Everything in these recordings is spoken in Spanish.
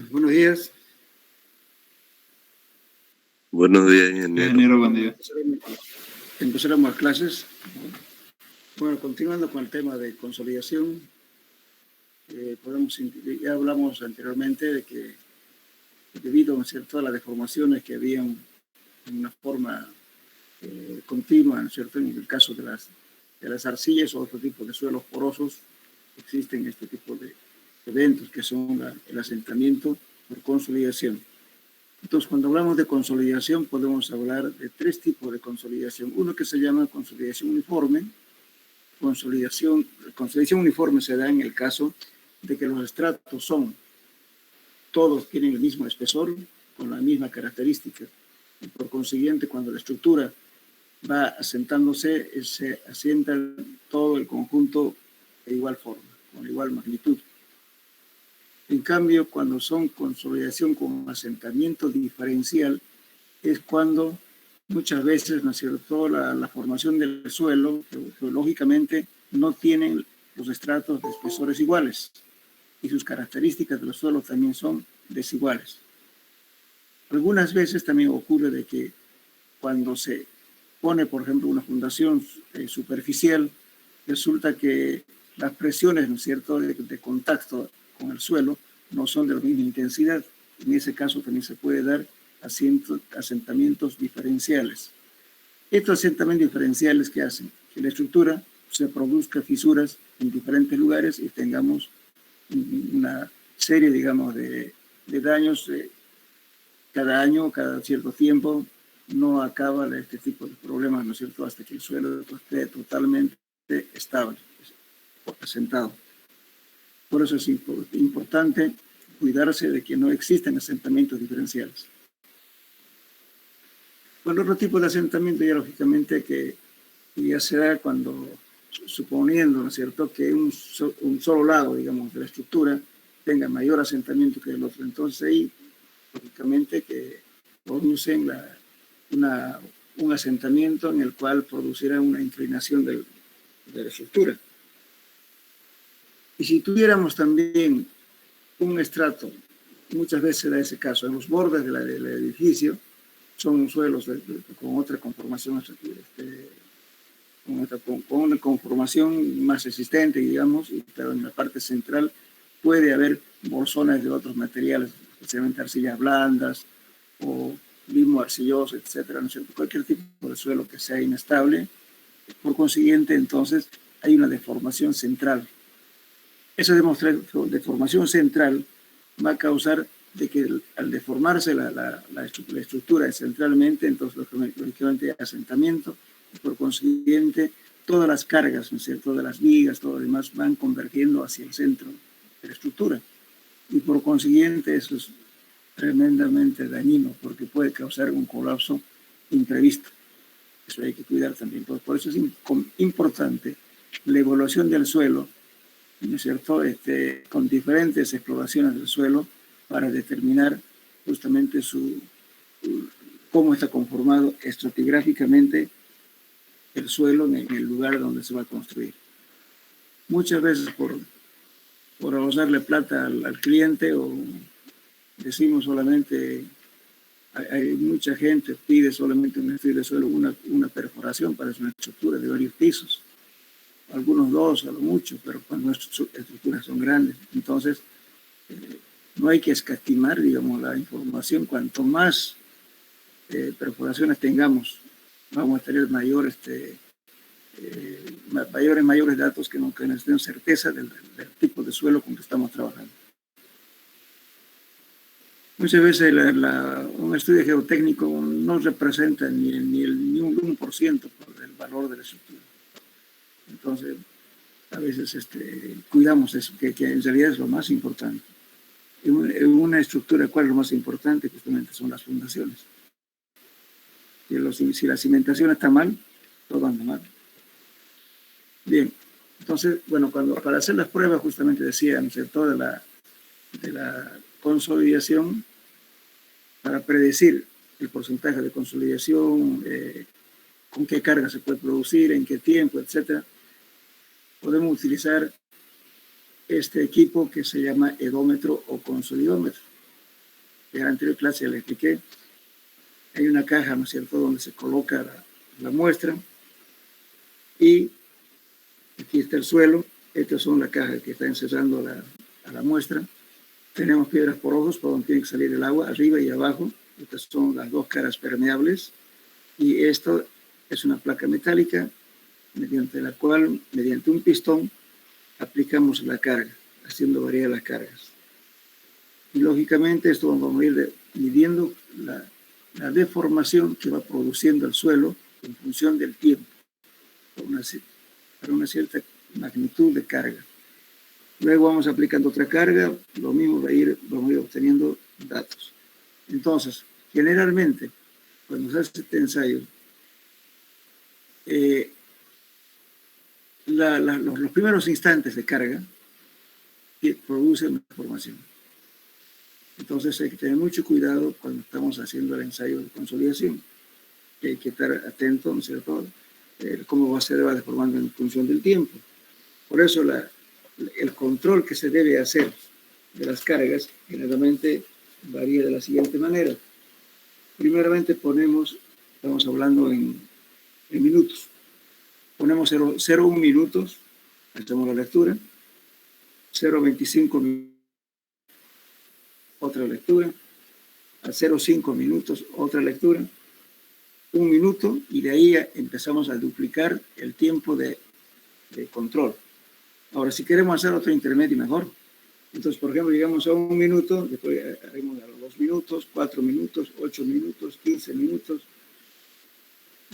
Buenos días. Buenos días, ingeniero. Ingeniero, buen día. Empezaremos las clases. Bueno, continuando con el tema de consolidación, ya hablamos anteriormente de que debido, ¿no es cierto?, a las deformaciones que habían en una forma continua, ¿no es cierto?, en el caso de las arcillas o otro tipo de suelos porosos, existen este tipo de eventos que son el asentamiento por consolidación. Entonces, cuando hablamos de consolidación, podemos hablar de tres tipos de consolidación. Uno que se llama consolidación uniforme. Consolidación uniforme se da en el caso de que los estratos todos tienen el mismo espesor, con la misma característica. Y por consiguiente, cuando la estructura va asentándose, se asienta todo el conjunto de igual forma, con igual magnitud. En cambio, cuando son consolidación con asentamiento diferencial, es cuando muchas veces, ¿no es cierto?, la formación del suelo, geológicamente, no tienen los estratos de espesores iguales y sus características de los suelos también son desiguales. Algunas veces también ocurre de que cuando se pone, por ejemplo, una fundación superficial, resulta que las presiones, ¿no es cierto?, de contacto con el suelo no son de la misma intensidad. En ese caso también se puede dar asentamientos diferenciales. Estos asentamientos diferenciales que hacen que la estructura se produzca fisuras en diferentes lugares y tengamos una serie, digamos, de daños cada año, cada cierto tiempo. No acaba este tipo de problemas, ¿no es cierto?, hasta que el suelo esté totalmente estable, asentado. Por eso es importante cuidarse de que no existan asentamientos diferenciales. Bueno, otro tipo de asentamiento ya lógicamente que ya se da cuando, suponiendo, ¿no es cierto?, que un solo lado, digamos, de la estructura tenga mayor asentamiento que el otro. Entonces ahí, lógicamente, que producen un asentamiento en el cual producirá una inclinación de la estructura. Y si tuviéramos también un estrato, muchas veces se da ese caso, en los bordes del edificio, son suelos con otra conformación, con una conformación más resistente, digamos, pero en la parte central puede haber bolsones de otros materiales, especialmente arcillas blandas o limo arcilloso, etcétera, ¿no es cierto? Cualquier tipo de suelo que sea inestable. Por consiguiente, entonces, hay una deformación central. Esa deformación central va a causar de que al deformarse la estructura centralmente, entonces lógicamente hay asentamiento, y por consiguiente todas las cargas, ¿no es cierto?, de las vigas, todo lo demás van convergiendo hacia el centro de la estructura. Y por consiguiente eso es tremendamente dañino porque puede causar un colapso imprevisto. Eso hay que cuidar también. Por eso es importante la evaluación del suelo, ¿no es cierto?, con diferentes exploraciones del suelo para determinar justamente cómo está conformado estratigráficamente el suelo en el lugar donde se va a construir. Muchas veces por ahorrarle plata al cliente, o decimos solamente, hay mucha gente pide solamente un estudio de suelo, una perforación para una estructura de varios pisos, algunos dos a lo mucho, pero cuando nuestras estructuras son grandes, entonces no hay que escatimar, digamos, la información. Cuanto más perforaciones tengamos, vamos a tener mayores datos que nos den certeza del tipo de suelo con que estamos trabajando. Muchas veces un estudio geotécnico no representa ni un 1% del valor de la estructura. Entonces, a veces cuidamos eso, que en realidad es lo más importante. En una estructura, ¿cuál es lo más importante? Justamente son las fundaciones. Si la cimentación está mal, todo anda mal. Bien, entonces, bueno, para hacer las pruebas, justamente decía, ¿no es cierto?, de la consolidación, para predecir el porcentaje de consolidación, con qué carga se puede producir, en qué tiempo, etcétera, podemos utilizar este equipo que se llama edómetro o consolidómetro. en la anterior clase le expliqué, hay una caja, ¿no es cierto?, donde se coloca la muestra, y aquí está el suelo. Estas son las cajas que está encerrando a la muestra. Tenemos piedras porosas por donde tiene que salir el agua, arriba y abajo. Estas son las dos caras permeables, y esto es una placa metálica mediante la cual, mediante un pistón, aplicamos la carga, haciendo variar las cargas. Y lógicamente esto vamos a ir midiendo la deformación que va produciendo el suelo en función del tiempo, para una cierta magnitud de carga. Luego vamos aplicando otra carga, lo mismo vamos a ir obteniendo datos. Entonces, generalmente, cuando se hace este ensayo, los primeros instantes de carga que producen una deformación. Entonces hay que tener mucho cuidado cuando estamos haciendo el ensayo de consolidación. Hay que estar atento, ¿no es cierto?, cómo se va deformando en función del tiempo. Por eso el control que se debe hacer de las cargas generalmente varía de la siguiente manera. Primeramente estamos hablando en minutos. Ponemos 0,1 minutos, hacemos la lectura, 0,25 minutos, otra lectura, a 0,5 minutos, otra lectura, 1 minuto, y de ahí empezamos a duplicar el tiempo de control. Ahora, si queremos hacer otro intermedio, mejor. Entonces, por ejemplo, llegamos a 1 minuto, después haremos a los 2 minutos, 4 minutos, 8 minutos, 15 minutos,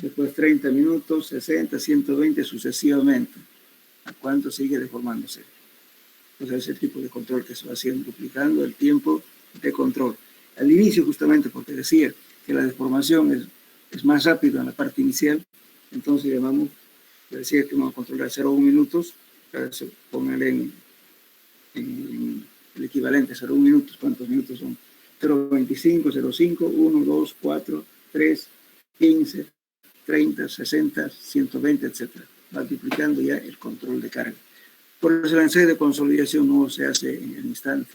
después 30 minutos, 60, 120, sucesivamente. ¿A cuánto sigue deformándose? Entonces, ese tipo de control que se va haciendo, duplicando el tiempo de control. Al inicio, justamente porque decía que la deformación es más rápida en la parte inicial, entonces decía que vamos a controlar 0,1 minutos, póngale en el equivalente, 0,1 minutos, ¿cuántos minutos son? 0,25, 0,5, 1, 2, 4, 3, 15, 30, 60, 120, etc. Va duplicando ya el control de carga. Por eso el ensayo de consolidación no se hace en el instante.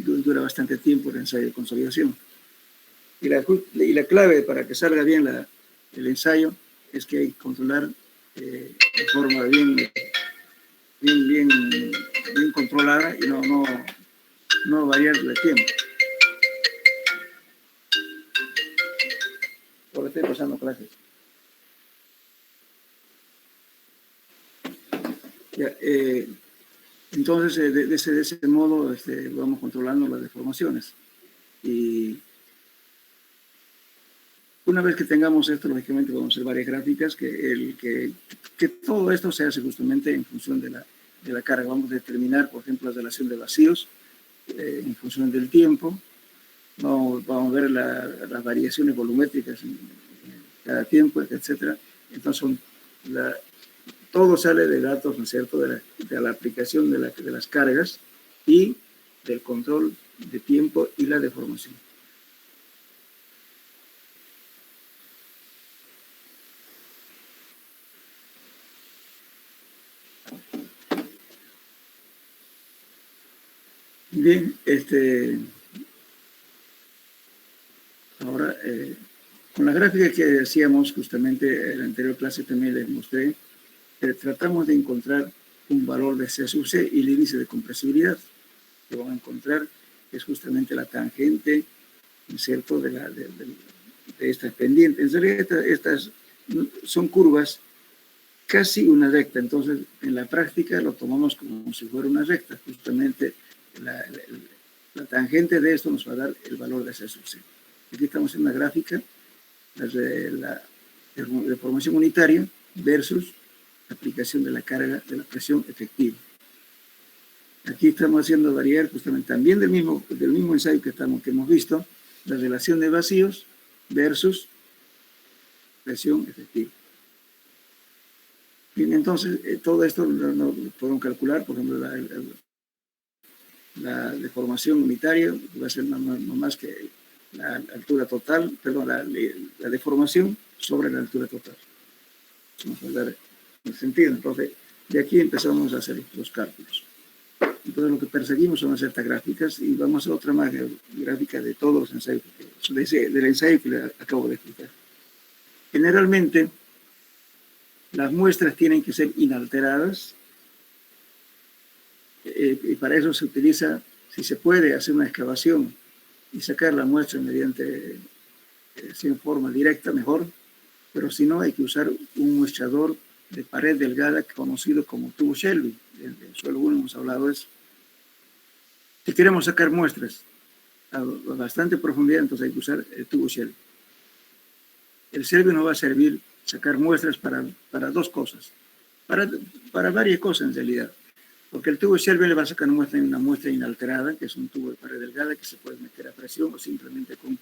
Dura bastante tiempo el ensayo de consolidación. Y la clave para que salga bien el ensayo es que hay que controlar de forma bien controlada y no variar el tiempo. Ahora estoy pasando clases. Ya, entonces, de ese modo vamos controlando las deformaciones. Y una vez que tengamos esto, lógicamente vamos a hacer varias gráficas, que todo esto se hace justamente en función de la carga. Vamos a determinar, por ejemplo, la relación de vacíos en función del tiempo. Vamos a ver las variaciones volumétricas en cada tiempo, etc. Entonces, todo sale de datos, ¿no es cierto?, de la aplicación de las cargas y del control de tiempo y la deformación. Bien, ahora, con la gráfica que hacíamos justamente en la anterior clase también les mostré, tratamos de encontrar un valor de C sub C y el índice de compresibilidad. Que van a encontrar es justamente la tangente, ¿no es cierto?, de esta pendiente. En realidad, estas son curvas casi una recta, entonces en la práctica lo tomamos como si fuera una recta. Justamente la tangente de esto nos va a dar el valor de C sub C. Aquí estamos en una gráfica de la deformación unitaria versus la aplicación de la carga de la presión efectiva. Aquí estamos haciendo variar justamente también del mismo ensayo que hemos visto, la relación de vacíos versus presión efectiva. Bien, entonces todo esto lo podemos calcular, por ejemplo, la deformación unitaria va a ser no más que la altura total, perdón, la deformación sobre la altura total. Vamos a dar el sentido. Entonces, de aquí empezamos a hacer los cálculos. Entonces lo que perseguimos son ciertas gráficas y vamos a hacer otra más gráfica de todos los ensayos, del ensayo que le acabo de explicar. Generalmente, las muestras tienen que ser inalteradas y para eso se utiliza, si se puede, hacer una excavación y sacar la muestra mediante, sin forma directa, mejor, pero si no, hay que usar un muestrador de pared delgada conocido como tubo Shelby. En el suelo 1 hemos hablado de eso. Si queremos sacar muestras a bastante profundidad, entonces hay que usar el tubo Shelby. El Shelby nos va a servir sacar muestras para dos cosas, para varias cosas en realidad. Porque el tubo Shelby le va a sacar una muestra inalterada, que es un tubo de pared delgada que se puede meter a presión o simplemente con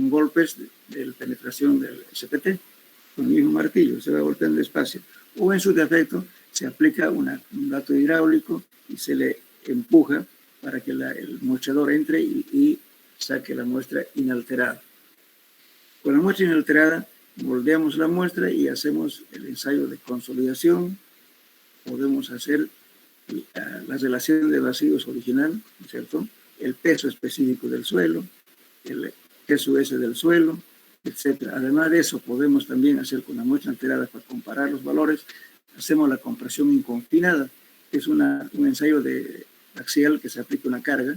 golpes de la penetración del SPT, con el mismo martillo, se va golpeando despacio. O en su defecto, se aplica un gato hidráulico y se le empuja para que el muestrador entre y saque la muestra inalterada. Con la muestra inalterada, moldeamos la muestra y hacemos el ensayo de consolidación. Podemos hacer la relación de vacíos original, ¿cierto? El peso específico del suelo, el peso S del suelo, etc. Además de eso, podemos también hacer con la muestra alterada para comparar los valores. Hacemos la compresión inconfinada, que es un ensayo de axial que se aplica una carga,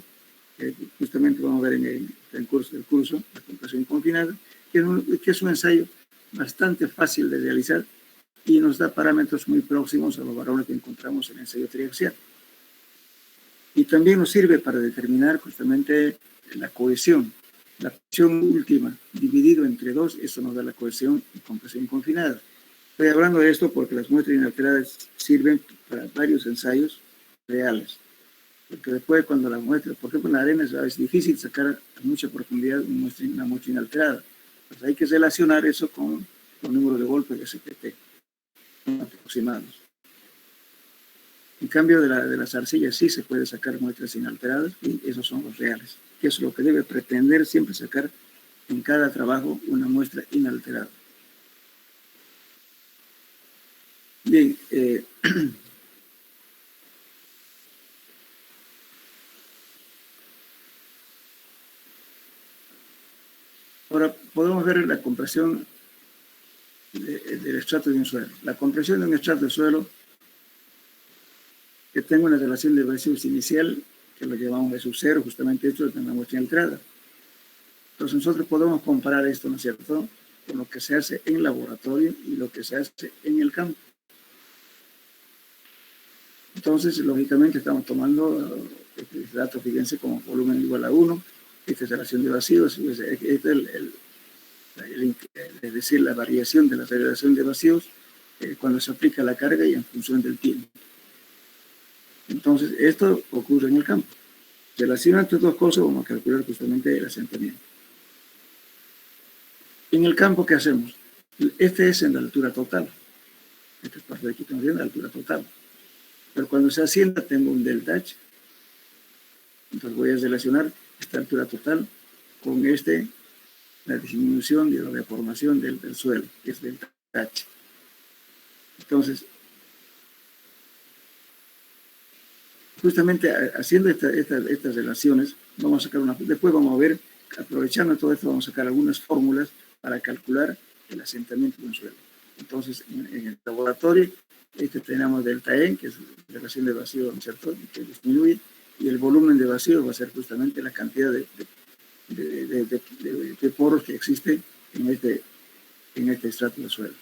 que justamente vamos a ver en el curso del curso, la compresión inconfinada, que es un ensayo bastante fácil de realizar y nos da parámetros muy próximos a los valores que encontramos en el ensayo triaxial. Y también nos sirve para determinar justamente la cohesión. La cohesión última, dividido entre 2, eso nos da la cohesión y compresión confinada. Estoy hablando de esto porque las muestras inalteradas sirven para varios ensayos reales. Porque después cuando la muestra, por ejemplo en la arena es difícil sacar a mucha profundidad una muestra inalterada. Pues hay que relacionar eso con los números de golpes de SPT aproximados. En cambio de las arcillas sí se puede sacar muestras inalteradas y esos son los reales, que es lo que debe pretender siempre sacar en cada trabajo una muestra inalterada. Bien, ahora podemos ver la compresión del estrato de un suelo. La compresión de un estrato de suelo que tenga una relación de vacíos inicial, que lo llamamos de sub-0, justamente esto es una muestra inalterada. Entonces nosotros podemos comparar esto, ¿no es cierto?, con lo que se hace en laboratorio y lo que se hace en el campo. Entonces, lógicamente, estamos tomando este dato, fíjense, como volumen igual a 1, esta es la relación de vacíos, este es decir, la variación de la relación de vacíos cuando se aplica la carga y en función del tiempo. Entonces, esto ocurre en el campo. Relacionando estas dos cosas, vamos a calcular justamente el asentamiento. En el campo, ¿qué hacemos? Este es en la altura total. Esta es parte de aquí, estamos viendo la altura total. Pero cuando se asienta, tengo un delta H. Entonces voy a relacionar esta altura total con la disminución de la deformación del suelo, que es delta H. Entonces, justamente haciendo estas relaciones, vamos a sacar después vamos a ver, aprovechando todo esto, vamos a sacar algunas fórmulas para calcular el asentamiento de un suelo. Entonces, en el laboratorio, tenemos delta E, que es la relación de vacío, ¿cierto?, que disminuye, y el volumen de vacío va a ser justamente la cantidad de poros que existe en este estrato de suelo.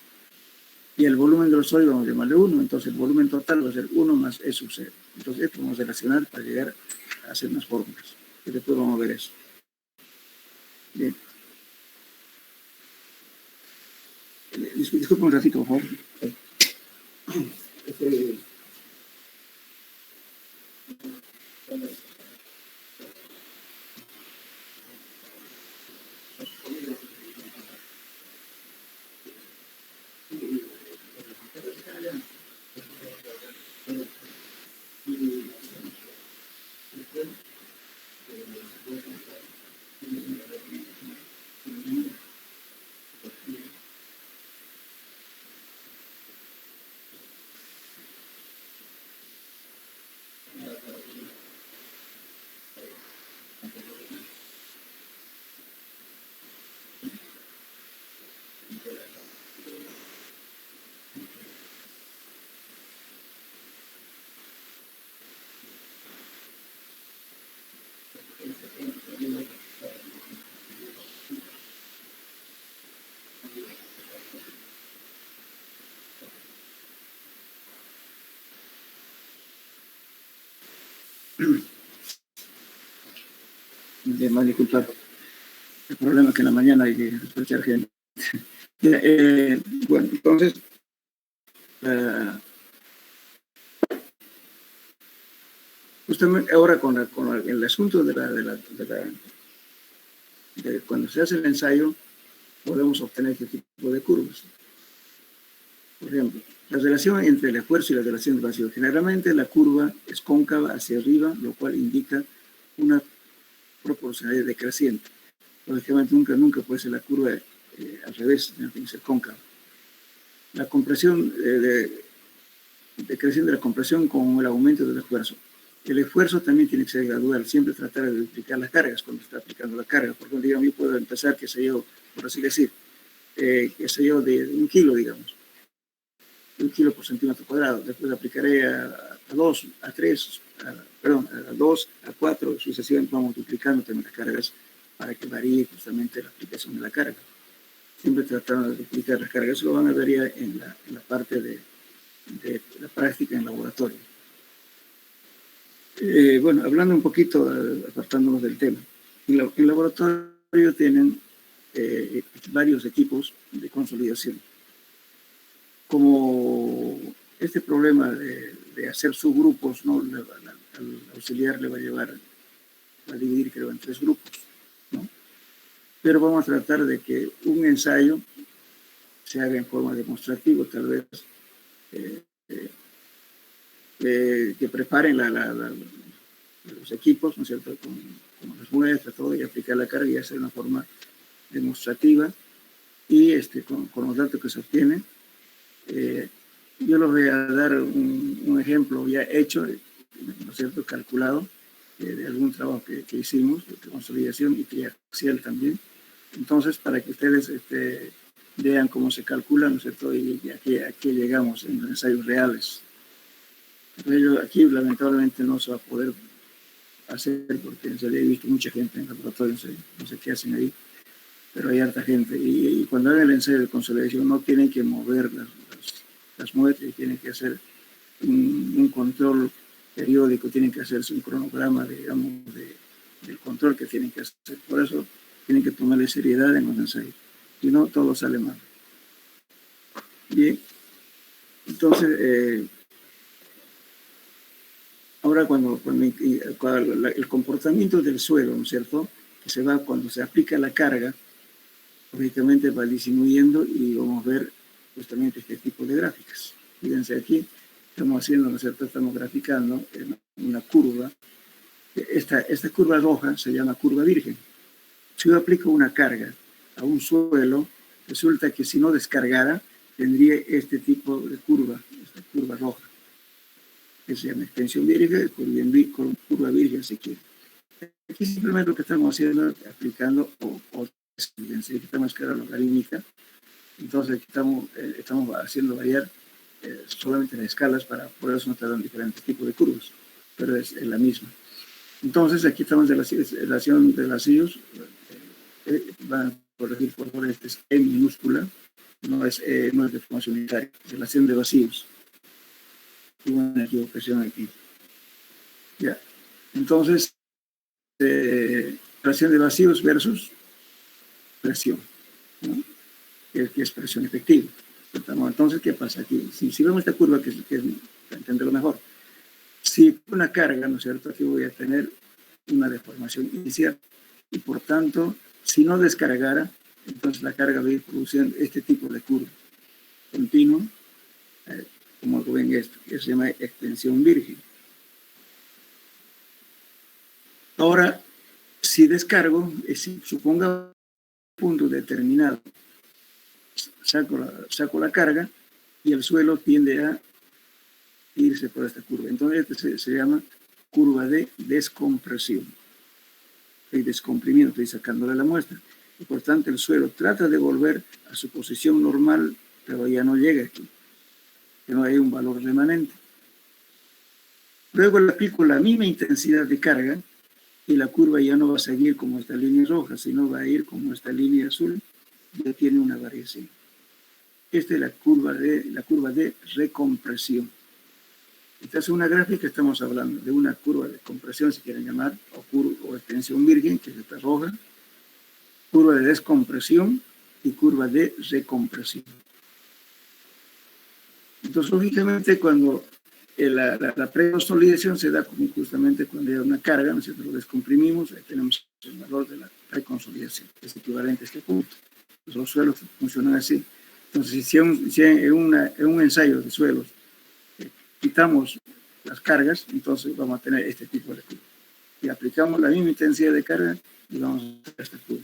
Y el volumen de los sólidos vamos a llamarle 1, entonces el volumen total va a ser 1 más E sub 0. Entonces esto vamos a relacionar para llegar a hacer unas fórmulas, y después vamos a ver eso. Bien. Disculpen un ratito, por favor. Más disculpar. El problema es que en la mañana hay que despachar gente. Bueno, entonces, justamente ahora con el asunto de cuando se hace el ensayo, podemos obtener este tipo de curvas. Por ejemplo, la relación entre el esfuerzo y la relación de vacío. Generalmente la curva es cóncava hacia arriba, lo cual indica una proporcionalidad decreciente. Lógicamente nunca puede ser la curva al revés, tiene que ser cóncava. La compresión, decreciendo la compresión con el aumento del esfuerzo. El esfuerzo también tiene que ser gradual, siempre tratar de duplicar las cargas cuando está aplicando la carga. Por ejemplo, digamos, yo puedo empezar, qué sé yo, por así decir, qué sé yo, de 1 kilo, digamos, 1 kilo por centímetro cuadrado. Después aplicaré a 2, a 3, a 2, a 4, sucesivamente vamos duplicando también las cargas para que varíe justamente la aplicación de la carga. Siempre tratando de duplicar las cargas. Eso lo van a ver ya en la parte de la práctica en laboratorio. Bueno, hablando un poquito, apartándonos del tema. En laboratorio tienen varios equipos de consolidación. Como este problema de hacer subgrupos, ¿no? Al auxiliar le va a llevar a dividir, creo, en 3 grupos, ¿no? Pero vamos a tratar de que un ensayo se haga en forma demostrativa, tal vez que preparen los equipos, ¿no es cierto?, con las muestras, todo, y aplicar la carga y hacer una forma demostrativa y con los datos que se obtienen. Yo les voy a dar un ejemplo ya hecho, ¿no es cierto?, calculado, de algún trabajo que hicimos, de consolidación y triaxial también. Entonces, para que ustedes vean cómo se calcula, ¿no es cierto?, y aquí llegamos en los ensayos reales. Pero aquí lamentablemente no se va a poder hacer porque en realidad he visto mucha gente en el laboratorio, no sé qué hacen ahí, pero hay harta gente. Y cuando hagan el ensayo de consolidación no tienen que mover las muestras, y tienen que hacer un control periódico, tienen que hacerse un cronograma, digamos, del control que tienen que hacer. Por eso tienen que tomarle seriedad en los ensayos, si no todo sale mal. Bien, entonces ahora cuando el comportamiento del suelo, ¿no es cierto?, que se va cuando se aplica la carga, lógicamente va disminuyendo y vamos a ver justamente este tipo de gráficas. Fíjense aquí, estamos haciendo, ¿no es cierto?, estamos graficando en una curva. Esta curva roja se llama curva virgen. Si yo aplico una carga a un suelo, resulta que si no descargara, tendría este tipo de curva, esta curva roja, que se llama extensión virgen, curva virgen si quiere. Aquí simplemente lo que estamos haciendo es aplicando evidencia, que estamos escala logarítmica. Entonces aquí estamos haciendo variar solamente las escalas para por eso nos dan diferentes tipos de curvas, pero es la misma. Entonces aquí estamos en la relación de vacíos. Van a corregir por favor, este es E minúscula, no es de formación unitaria, relación de vacíos. Hubo una equivocación aquí. Ya. Entonces, relación de vacíos versus presión, ¿no?, que es presión efectiva. Entonces, ¿qué pasa aquí? Si vemos esta curva, que para entenderlo mejor, si una carga, ¿no es cierto?, aquí voy a tener una deformación inicial y por tanto, si no descargara, entonces la carga va a ir produciendo este tipo de curva continua, como ven esto, que se llama extensión virgen. Ahora, si descargo, suponga un punto determinado, saco la carga y el suelo tiende a irse por esta curva. Entonces, este se llama curva de descompresión. Estoy descomprimiendo, estoy sacándole la muestra. Y por tanto, el suelo trata de volver a su posición normal, pero ya no llega aquí, que no hay un valor remanente. Luego le aplico la misma intensidad de carga y la curva ya no va a seguir como esta línea roja, sino va a ir como esta línea azul, ya tiene una variación. Esta es la curva de recompresión. Entonces, una gráfica estamos hablando de una curva de compresión, si quieren llamar, o extensión virgen, que es esta roja, curva de descompresión y curva de recompresión. Entonces, lógicamente, cuando la preconsolidación se da justamente cuando hay una carga, nosotros lo descomprimimos, ahí tenemos el valor de la preconsolidación, que es equivalente a este punto. Pues los suelos funcionan así. Entonces, si en un ensayo de suelos quitamos las cargas, entonces vamos a tener este tipo de curva. Y aplicamos la misma intensidad de carga y vamos a tener esta curva.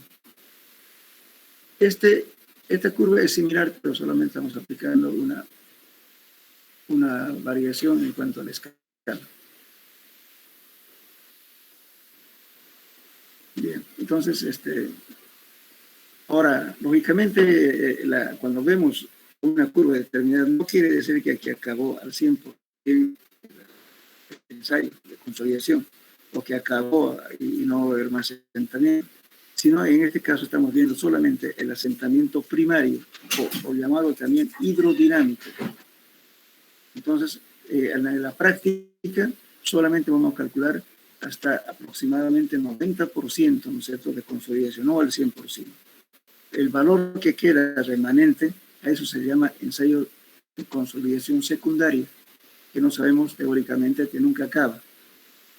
Esta curva es similar, pero solamente estamos aplicando una variación en cuanto a la escala. Bien, entonces, ahora, lógicamente, cuando vemos una curva determinada, no quiere decir que aquí acabó al 100% el ensayo de consolidación, o que acabó y no va a haber más asentamiento, sino en este caso estamos viendo solamente el asentamiento primario, o llamado también hidrodinámico. Entonces, en la práctica, solamente vamos a calcular hasta aproximadamente 90%, ¿no es cierto?, de consolidación, no al 100%. El valor que queda remanente, a eso se llama ensayo de consolidación secundaria, que no sabemos teóricamente que nunca acaba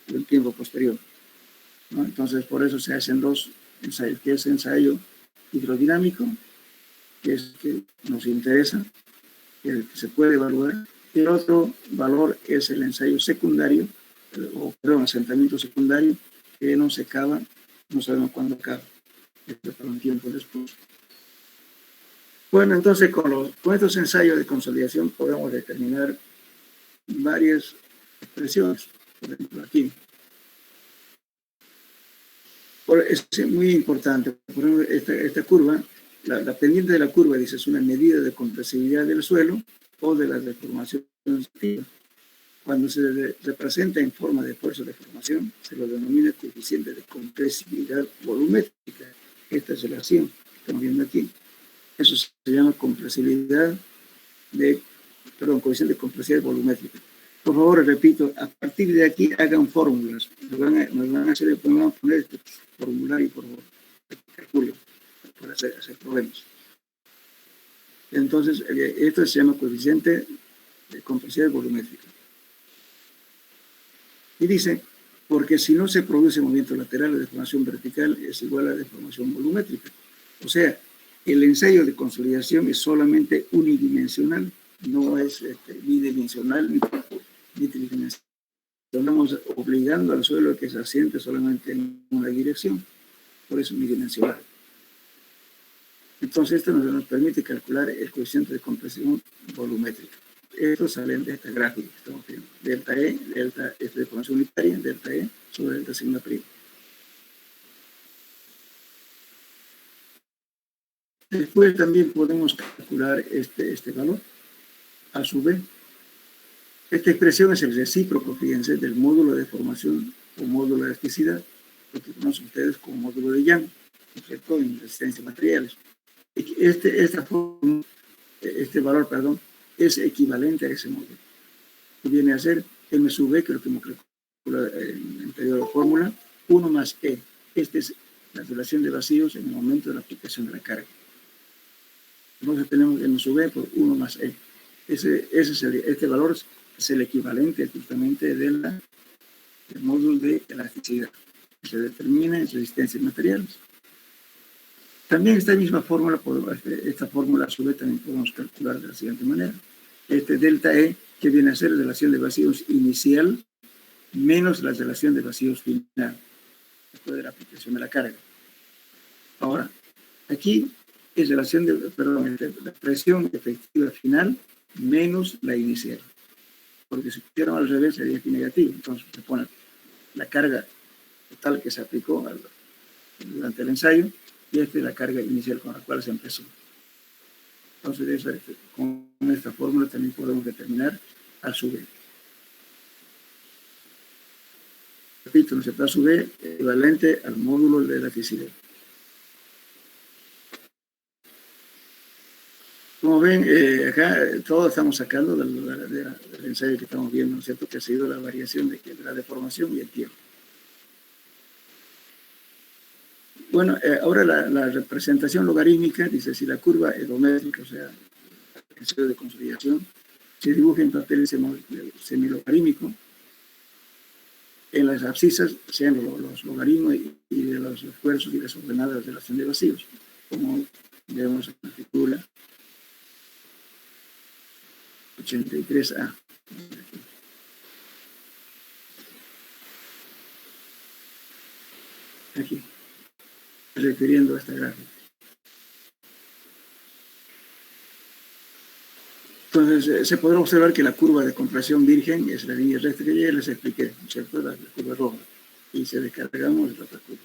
en el tiempo posterior, ¿no? Entonces, por eso se hacen dos ensayos, que es ensayo hidrodinámico, que es que nos interesa, que se puede evaluar, y el otro valor es el ensayo secundario, asentamiento secundario, que no se acaba, no sabemos cuándo acaba, para un tiempo después. Bueno, entonces con estos ensayos de consolidación podemos determinar varias expresiones, por ejemplo aquí. Es muy importante, por ejemplo, esta curva, la pendiente de la curva, dice, es una medida de compresibilidad del suelo o de la deformación activa. Cuando se representa en forma de fuerza de deformación, se lo denomina coeficiente de compresibilidad volumétrica. Esta es la relación que estamos viendo aquí. Eso se llama coeficiente de compresibilidad volumétrica. Por favor, repito, a partir de aquí hagan fórmulas. Nos van a poner este formulario, por favor, calculo, para hacer problemas. Entonces, esto se llama coeficiente de compresibilidad volumétrica. Y dice, porque si no se produce movimiento lateral, la deformación vertical es igual a la deformación volumétrica. O sea, el ensayo de consolidación es solamente unidimensional, no es bidimensional ni tridimensional. Estamos obligando al suelo a que se asiente solamente en una dirección, por eso unidimensional. Entonces, esto nos permite calcular el coeficiente de compresión volumétrica. Estos salen de esta gráfica que estamos viendo. Delta E, delta es de deformación unitaria, delta E sobre delta sigma prima. Después también podemos calcular este valor, a su vez. Esta expresión es el recíproco, fíjense, del módulo de deformación o módulo de elasticidad, lo que conocen ustedes como módulo de Young, ¿cierto?, en resistencia a materiales. Este valor, es equivalente a ese módulo. Viene a ser M sub E, que es lo que hemos calculado en la anterior fórmula, 1 más E. Esta es la relación de vacíos en el momento de la aplicación de la carga. Entonces tenemos M sub E por 1 más E. Este valor es el equivalente justamente del módulo de elasticidad, que se determina en resistencia a materiales. También esta misma fórmula, esta fórmula a su vez también podemos calcular de la siguiente manera. Delta E, que viene a ser la relación de vacíos inicial menos la relación de vacíos final, después de la aplicación de la carga. Ahora, aquí es la presión efectiva final menos la inicial. Porque si pusieron al revés sería aquí negativo. Entonces se pone la carga total que se aplicó durante el ensayo y esta es la carga inicial con la cual se empezó. Entonces, con esta fórmula también podemos determinar a su vez. Repito, a su vez equivalente al módulo de elasticidad. Como ven, acá todo estamos sacando del ensayo que estamos viendo, ¿no es cierto?, que ha sido la variación de la deformación y el tiempo. Bueno, ahora la representación logarítmica dice: si la curva edométrica, o sea, el ensayo de consolidación, se dibuja en papel semilogarítmico, en las abscisas sean los logaritmos y de los esfuerzos y las ordenadas de relación de vacíos, como vemos en la figura 83A. Aquí, refiriendo a esta gráfica. Entonces, se podrá observar que la curva de compresión virgen es la línea recta que ya les expliqué, ¿cierto? La curva roja. Y si descargamos la otra curva.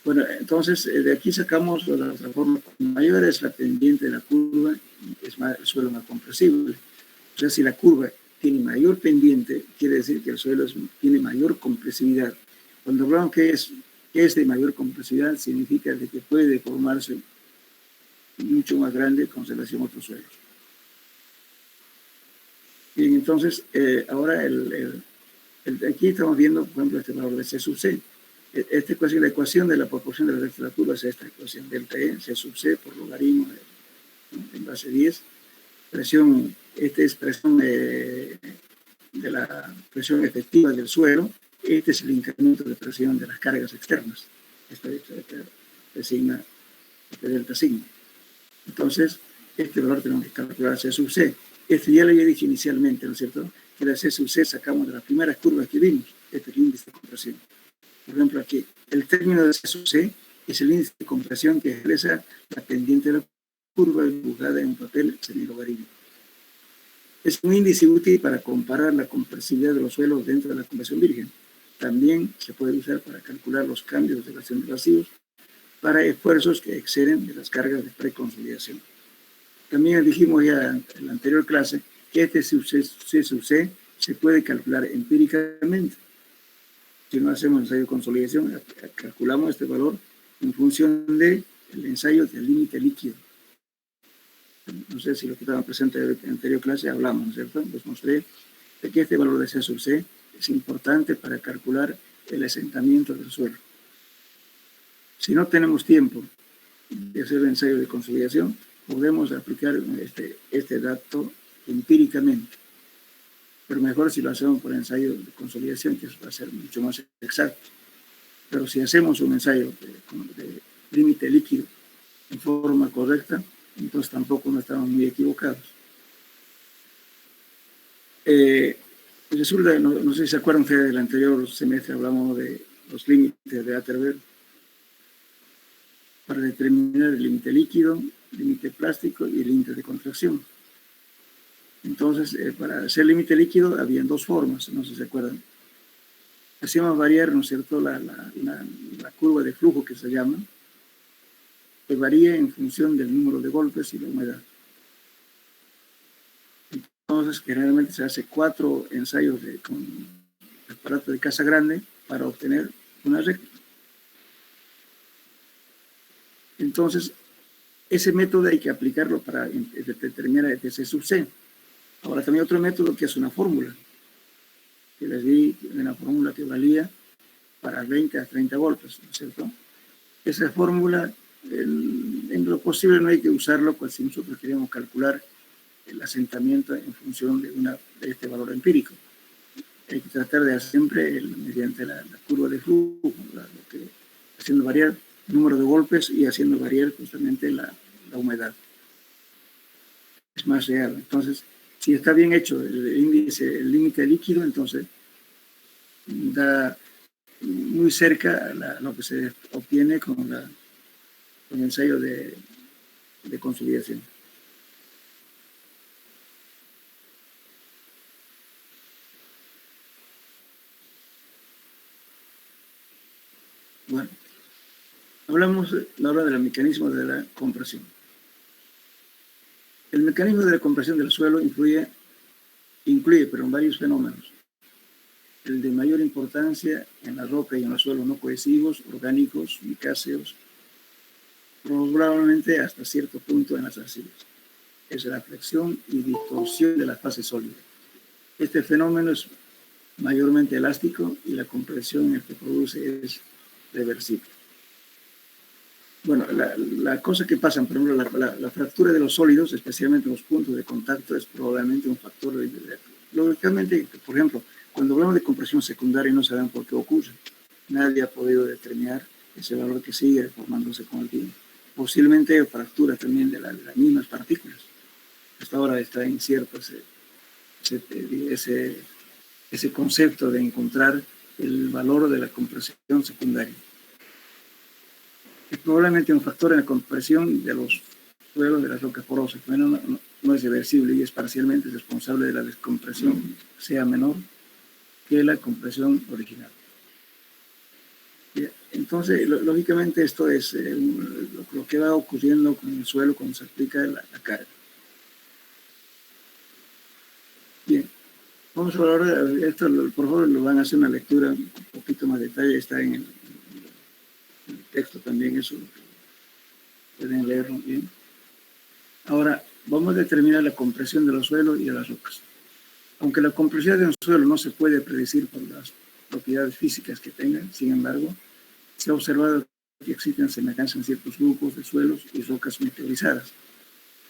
Bueno, entonces, de aquí sacamos la otra forma. Mayor es la pendiente de la curva, es más, el suelo más compresible. O sea, si la curva tiene mayor pendiente, quiere decir que el suelo tiene mayor compresividad. Cuando hablamos que es de mayor compresividad, significa de que puede deformarse mucho más grande con relación a otros suelos. Bien, entonces, ahora aquí estamos viendo, por ejemplo, este valor de C sub C. La ecuación de la proporción de la recta de la curva es esta ecuación, delta E, C sub C por logaritmo en base 10. Esta es presión de la presión efectiva del suelo. Este es el incremento de presión de las cargas externas. Esta designa este delta sigma. Entonces, este valor tenemos que calcular C sub C. Este ya lo había dicho inicialmente, ¿no es cierto?, que la C sub C sacamos de las primeras curvas que vimos. Este es el índice de compresión. Por ejemplo, aquí, el término de C sub C es el índice de compresión que expresa la pendiente de la curva dibujada en un papel semilogarítmico. Es un índice útil para comparar la compresibilidad de los suelos dentro de la compresión virgen. También se puede usar para calcular los cambios de relación de vacíos para esfuerzos que exceden de las cargas de preconsolidación. También dijimos ya en la anterior clase que este C sub C se puede calcular empíricamente. Si no hacemos ensayo de consolidación, calculamos este valor en función del ensayo del límite líquido. No sé si lo que estaba presente en la anterior clase hablamos, ¿no es cierto? Les mostré de que este valor de C sub C es importante para calcular el asentamiento del suelo. Si no tenemos tiempo de hacer el ensayo de consolidación, podemos aplicar este dato empíricamente. Pero mejor si lo hacemos por ensayo de consolidación, que va a ser mucho más exacto. Pero si hacemos un ensayo de límite líquido en forma correcta, entonces tampoco no estamos muy equivocados. Resulta, no sé si se acuerdan ustedes del anterior semestre, hablamos de los límites de Atterberg para determinar el límite líquido, límite plástico y el límite de contracción. Entonces, para hacer límite líquido habían dos formas, no sé si se acuerdan. Hacíamos variar, ¿no es cierto?, la curva de flujo que se llama, que varía en función del número de golpes y la humedad. Entonces, generalmente se hace 4 ensayos con aparato de casa grande para obtener una recta. Entonces, ese método hay que aplicarlo para determinar el C sub C. Ahora también otro método que es una fórmula, que les di una fórmula que valía para 20 a 30 golpes, ¿no es cierto? Esa fórmula, en lo posible no hay que usarlo, pues si nosotros queremos calcular el asentamiento en función de este valor empírico. Hay que tratar de hacer siempre mediante la curva de flujo, haciendo variar el número de golpes y haciendo variar justamente la humedad. Es más real. Entonces, si está bien hecho el límite líquido, entonces da muy cerca lo que se obtiene con el ensayo de consolidación. Bueno, hablamos ahora del mecanismo de la compresión. El mecanismo de la compresión del suelo incluye varios fenómenos. El de mayor importancia en la roca y en los suelos no cohesivos, orgánicos, micáceos, probablemente hasta cierto punto en las arcillas. es la flexión y distorsión de la fase sólida. Este fenómeno es mayormente elástico y la compresión que produce es reversible. Bueno, la cosa que pasa, por ejemplo, la fractura de los sólidos, especialmente los puntos de contacto, es probablemente un factor lógicamente, por ejemplo, cuando hablamos de compresión secundaria no saben por qué ocurre. Nadie ha podido determinar ese valor que sigue formándose con el tiempo. Posiblemente fractura también de las mismas partículas. Hasta ahora está incierto ese concepto de encontrar el valor de la compresión secundaria. Es probablemente un factor en la compresión de los suelos de las rocas porosas. Bueno, no es reversible y es parcialmente responsable de la descompresión, sea menor que la compresión original. Entonces, lógicamente, esto es lo que va ocurriendo con el suelo cuando se aplica la carga. Bien, vamos a hablar de esto, por favor, lo van a hacer una lectura un poquito más detalle, está en el texto también, eso pueden leerlo bien. Ahora, vamos a determinar la compresión de los suelos y de las rocas. Aunque la compresión de un suelo no se puede predecir por las propiedades físicas que tengan, sin embargo, se ha observado que existen semejanzas en ciertos grupos de suelos y rocas meteorizadas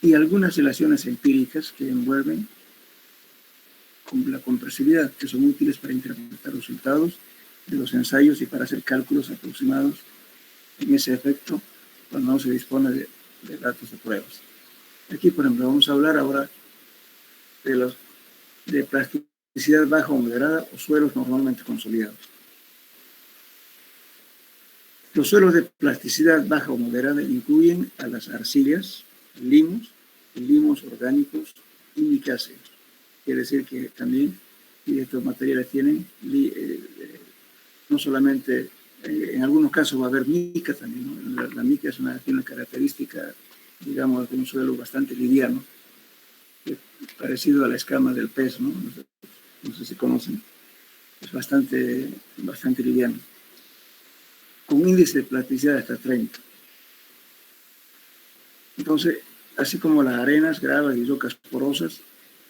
y algunas relaciones empíricas que envuelven con la compresividad, que son útiles para interpretar los resultados de los ensayos y para hacer cálculos aproximados en ese efecto cuando no se dispone de datos de pruebas. Aquí, por ejemplo, vamos a hablar ahora de plasticidad baja o moderada o suelos normalmente consolidados. Los suelos de plasticidad baja o moderada incluyen a las arcillas, limos orgánicos y micáceos. Quiere decir que también estos materiales tienen, no solamente, en algunos casos va a haber mica también, ¿no? La mica tiene una característica, digamos, de un suelo bastante liviano, parecido a la escama del pez, ¿no? No sé si conocen, es bastante liviano, con un índice de plasticidad hasta 30. Entonces, así como las arenas, gravas y rocas porosas,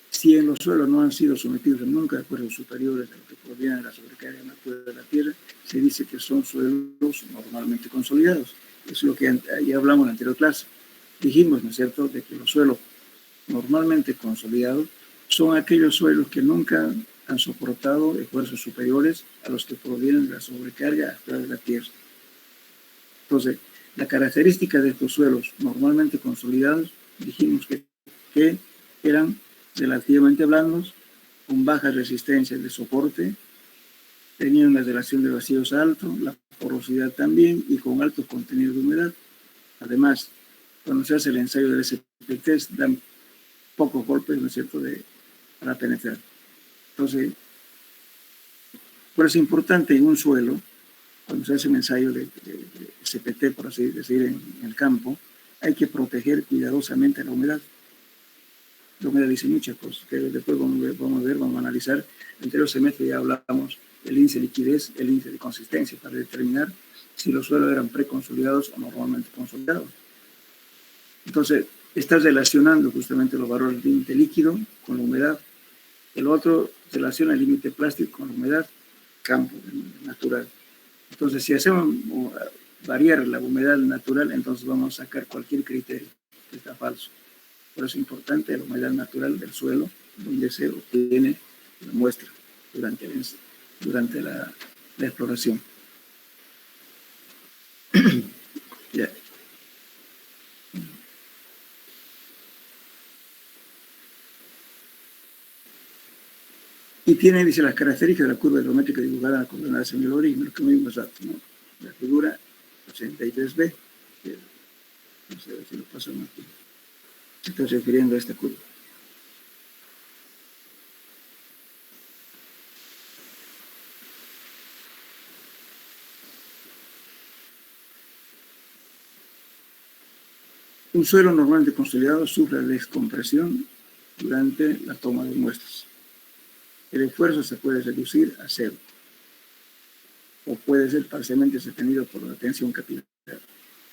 si en los suelos no han sido sometidos nunca a fuerzas superiores a lo que provienen de la sobrecarga natural de la tierra, se dice que son suelos normalmente consolidados. Eso es lo que ya hablamos en la anterior clase. Dijimos, ¿no es cierto?, de que los suelos normalmente consolidados son aquellos suelos que nunca han soportado esfuerzos superiores a los que provienen de la sobrecarga actual de la tierra. Entonces, la característica de estos suelos normalmente consolidados, dijimos que eran relativamente blandos, con baja resistencia de soporte, tenían una relación de vacíos alto, la porosidad también, y con altos contenidos de humedad. Además, cuando se hace el ensayo del SPT, dan pocos golpes, ¿no es cierto?, para penetrar. Entonces, por eso es importante en un suelo, cuando se hace un ensayo de SPT, por así decir, en el campo, hay que proteger cuidadosamente la humedad. La humedad dice muchas cosas, que después vamos a analizar. El anterior semestre ya hablamos del índice de liquidez, el índice de consistencia, para determinar si los suelos eran preconsolidados o normalmente consolidados. Entonces, está relacionando justamente los valores del límite líquido con la humedad. El otro relaciona el límite plástico con la humedad, campo natural. Entonces, si hacemos variar la humedad natural, entonces vamos a sacar cualquier criterio que está falso. Por eso es importante la humedad natural del suelo, donde se obtiene la muestra durante la exploración. Yeah. Y tiene, dice, las características de la curva hidrométrica dibujada en la coordenada en el origen, lo que me dijo exacto, ¿no? La figura 83b, que no sé si lo pasamos aquí. Se está refiriendo a esta curva. Un suelo normalmente consolidado sufre descompresión durante la toma de muestras. El esfuerzo se puede reducir a cero o puede ser parcialmente sostenido por la tensión capilar.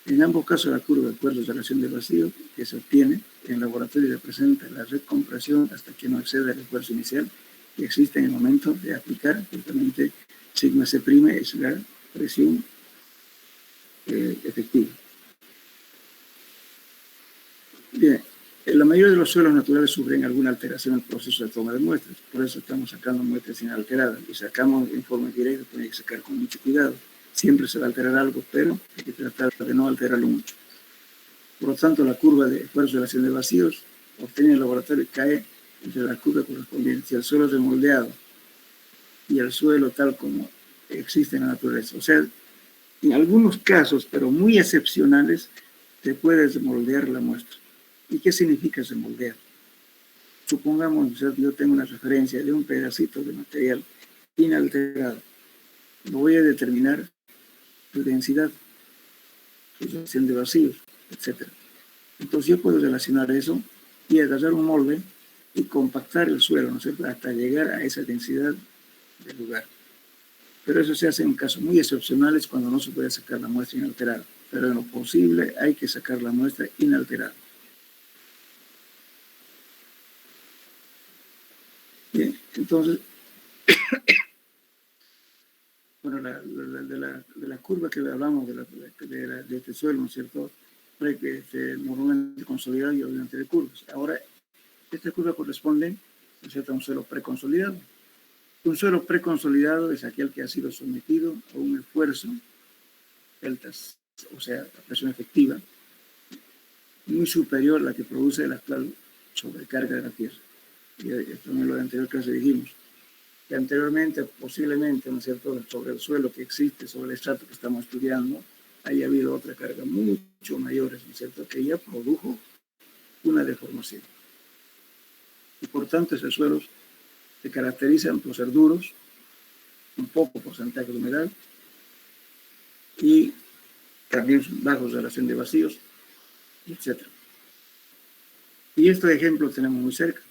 En ambos casos, la curva de fuerza de relación de vacío que se obtiene en el laboratorio representa la recompresión hasta que no exceda el esfuerzo inicial que existe en el momento de aplicar. Justamente, sigma C' es la presión efectiva. Bien, la mayoría de los suelos naturales sufren alguna alteración en el proceso de toma de muestras. Por eso estamos sacando muestras inalteradas. Y sacamos en forma directa, pero hay que sacar con mucho cuidado. Siempre se va a alterar algo, pero hay que tratar de no alterarlo mucho. Por lo tanto, la curva de esfuerzo de relación de vacíos obtenida en el laboratorio cae entre la curva correspondiente. Si el suelo es remoldeado y el suelo tal como existe en la naturaleza. O sea, en algunos casos, pero muy excepcionales, te puedes moldear la muestra. ¿Y qué significa remoldear? Supongamos que yo tengo una referencia de un pedacito de material inalterado. Voy a determinar su densidad, su relación de vacíos, etc. Entonces yo puedo relacionar eso y agarrar un molde y compactar el suelo, ¿no es cierto?, hasta llegar a esa densidad del lugar. Pero eso se hace en casos muy excepcionales cuando no se puede sacar la muestra inalterada. Pero en lo posible hay que sacar la muestra inalterada. Bien, entonces, bueno, de la curva que hablamos de este suelo, ¿no es cierto?, normalmente consolidado y obviamente de curvas. Ahora, esta curva corresponde, ¿no es cierto?, a un suelo preconsolidado. Un suelo preconsolidado es aquel que ha sido sometido a un esfuerzo, deltas, o sea, la presión efectiva, muy superior a la que produce la actual sobrecarga de la Tierra. Y esto en la anterior clase dijimos que anteriormente, posiblemente, ¿no es cierto?, sobre el suelo que existe, sobre el estrato que estamos estudiando, haya habido otra carga mucho mayor, ¿no es cierto?, que ya produjo una deformación. Y por tanto, esos suelos se caracterizan por ser duros, un poco porcentaje de humedad y también bajos de relación de vacíos, etc. Y estos ejemplos tenemos muy cerca.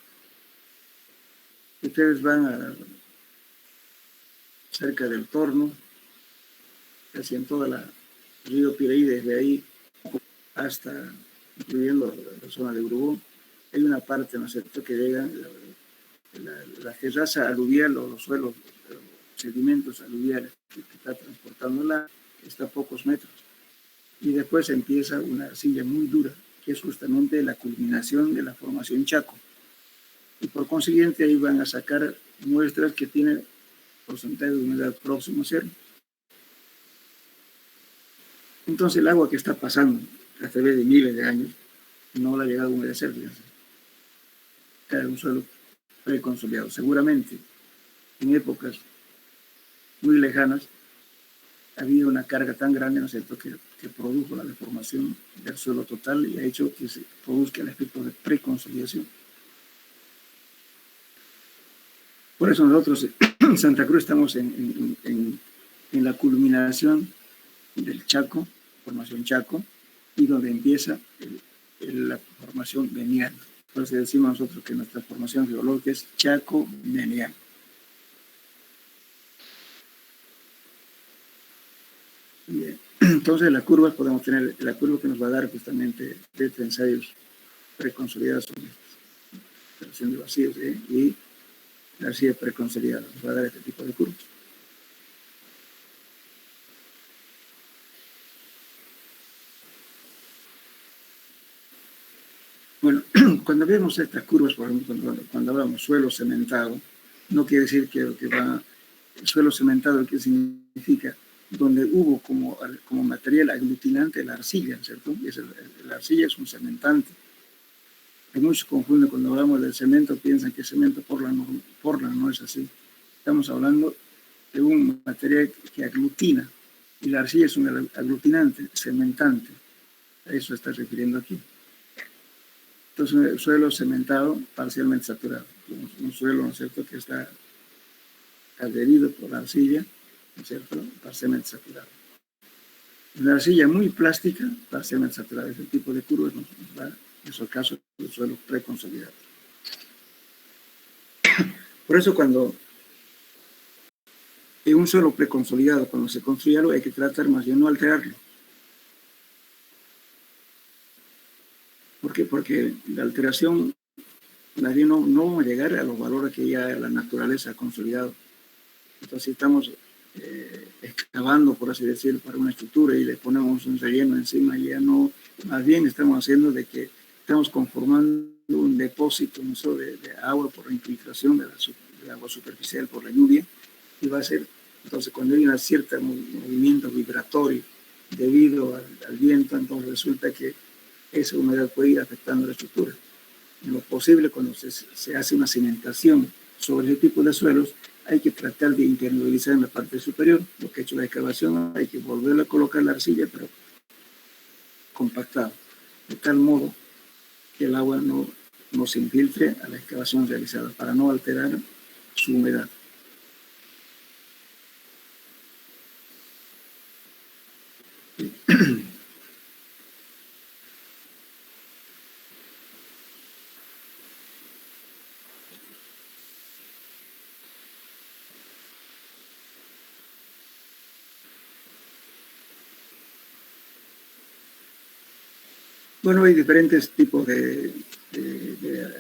Ustedes van cerca del Torno, casi en toda la río Piraí, desde ahí hasta, incluyendo la zona de Urubú, hay una parte, ¿no es cierto?, que llega la terraza aluvial o los suelos, los sedimentos aluviales que está transportándola, está a pocos metros. Y después empieza una arcilla muy dura, que es justamente la culminación de la formación Chaco. Y por consiguiente ahí van a sacar muestras que tienen porcentaje de humedad próximo a cero. Entonces el agua que está pasando a través de miles de años no la ha llegado a humedecer, fíjense. Cae un suelo preconsolidado. Seguramente en épocas muy lejanas había una carga tan grande, ¿no es cierto?, que produjo la deformación del suelo total y ha hecho que se produzca el efecto de preconsolidación. Por eso nosotros en Santa Cruz estamos en la culminación del Chaco, formación Chaco, y donde empieza la formación veniana. Por eso decimos nosotros que nuestra formación geológica es Chaco-Veniana. Bien. Entonces las curvas podemos tener, la curva que nos va a dar justamente de ensayos preconsolidados sobre relación de vacíos y la arcilla preconsolidada nos va a dar este tipo de curvas. Bueno, cuando vemos estas curvas, por ejemplo, cuando hablamos suelo cementado, no quiere decir que va el suelo cementado, ¿qué significa? Donde hubo como material aglutinante la arcilla, ¿cierto? La arcilla es un cementante. Hay muchos confunden cuando hablamos del cemento, piensan que cemento Portland no es así. Estamos hablando de un material que aglutina, y la arcilla es un aglutinante, cementante. A eso está refiriendo aquí. Entonces, un suelo cementado parcialmente saturado. Un suelo, ¿no es cierto?, que está adherido por la arcilla, ¿no es cierto?, parcialmente saturado. Una arcilla muy plástica, parcialmente saturada. Ese tipo de curvas nos da, en esos casos, el suelo preconsolidado. Por eso cuando en un suelo preconsolidado, cuando se construye algo, hay que tratar más bien no alterarlo. porque la alteración, nadie no va a llegar a los valores que ya la naturaleza ha consolidado. Entonces, si estamos excavando, por así decirlo, para una estructura y le ponemos un relleno encima, ya no, más bien estamos haciendo de que estamos conformando un depósito de agua por la infiltración de agua superficial por la lluvia, y va a ser, entonces cuando hay un cierto movimiento vibratorio debido al viento, entonces resulta que esa humedad puede ir afectando la estructura. En lo posible, cuando se hace una cimentación sobre ese tipo de suelos, hay que tratar de impermeabilizar en la parte superior. Lo que ha hecho la excavación, hay que volver a colocar la arcilla, pero compactado, de tal modo que el agua no se infiltre a la excavación realizada, para no alterar su humedad. Bueno, hay diferentes tipos de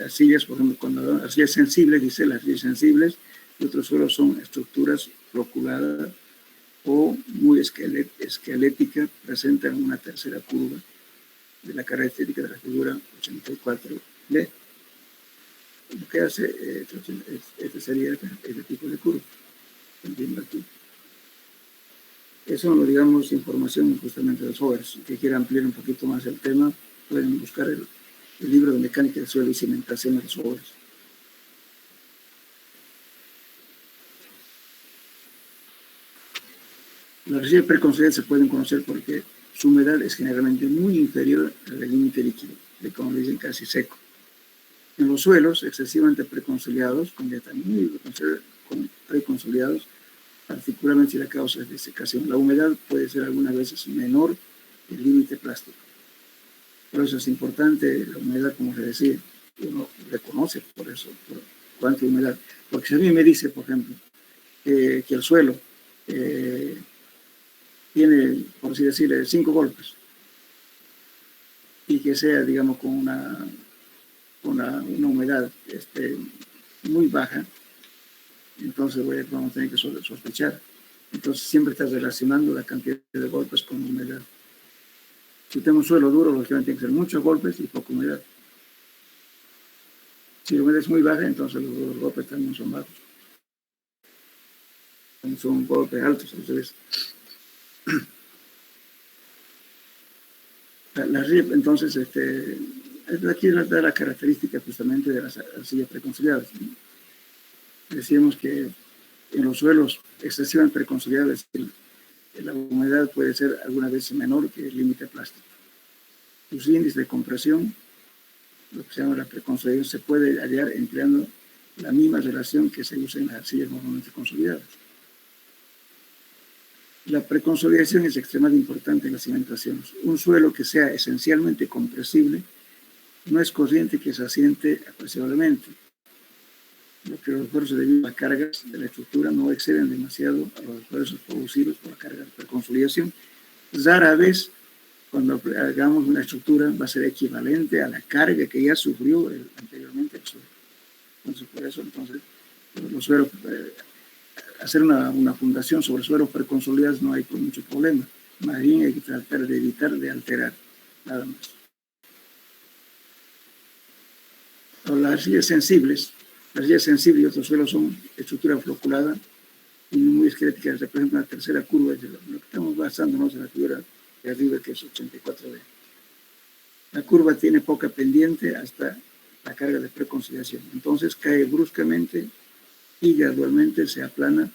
arcillas, por ejemplo, cuando arcillas sensibles, dice las arcillas sensibles, y otros suelos son estructuras floculadas o muy esqueléticas, presentan una tercera curva de la característica de la figura 84D. Lo que hace, este sería este tipo de curva. Entiendo aquí. Eso, digamos, información justamente de los jóvenes. Que quieran ampliar un poquito más el tema, pueden buscar el libro de mecánica de suelo y cimentación de los jóvenes. Las arcillas preconsolidadas se pueden conocer porque su humedad es generalmente muy inferior al límite líquido, de como dicen, casi seco. En los suelos excesivamente preconsolidados, con dieta muy preconsolidados, particularmente si la causa es desecación, la humedad puede ser algunas veces menor que el límite plástico. Por eso es importante la humedad, como se decía, uno reconoce por eso, por cuánta humedad. Porque si a mí me dice, por ejemplo, que el suelo tiene, por así decirle, 5 golpes, y que sea, digamos, con una humedad muy baja, entonces vamos a tener que sospechar. Entonces siempre estás relacionando la cantidad de golpes con humedad. Si tenemos un suelo duro, lógicamente tiene que ser muchos golpes y poca humedad. Si la humedad es muy baja, entonces los golpes también son bajos. Son golpes altos, entonces. La RIP, entonces, aquí da la característica justamente de las arcillas preconsolidadas. Decíamos que en los suelos excesivamente preconsolidados la humedad puede ser alguna vez menor que el límite plástico. Sus índices de compresión, lo que se llama la preconsolidación, se puede hallar empleando la misma relación que se usa en las arcillas normalmente consolidadas. La preconsolidación es extremadamente importante en las cimentaciones. Un suelo que sea esencialmente compresible no es corriente que se asiente apreciablemente. Lo que los esfuerzos debido a las cargas de la estructura no exceden demasiado a los esfuerzos producidos por la carga de preconsolidación. Rara vez, cuando hagamos una estructura, va a ser equivalente a la carga que ya sufrió anteriormente el suelo. Entonces, por eso, los suelos, hacer una fundación sobre suelos preconsolidados no hay mucho problema. Más bien hay que tratar de evitar de alterar, nada más. Pero las arcillas sensibles y otros suelos son estructura floculada y muy esquelética, representa una tercera curva de lo que estamos basándonos en la figura de arriba, que es 84D. La curva tiene poca pendiente hasta la carga de preconsolidación, entonces cae bruscamente y gradualmente se aplana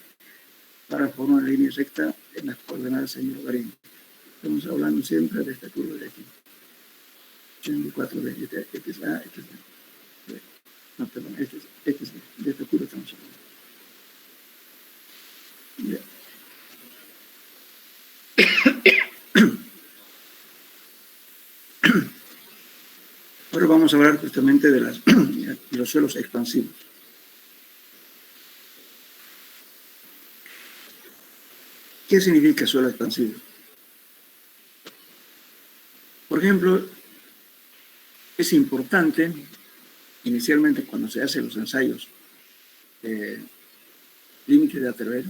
para formar una línea recta en las coordenadas en el logaritmo. Estamos hablando siempre de esta curva de aquí. 84D, este es A, este es B. No, perdón, este es B. De esta curva estamos hablando. Ahora vamos a hablar justamente de los suelos expansivos. ¿Qué significa suelo expansivo? Por ejemplo, Es importante, inicialmente cuando se hacen los ensayos, límite de Atterberg,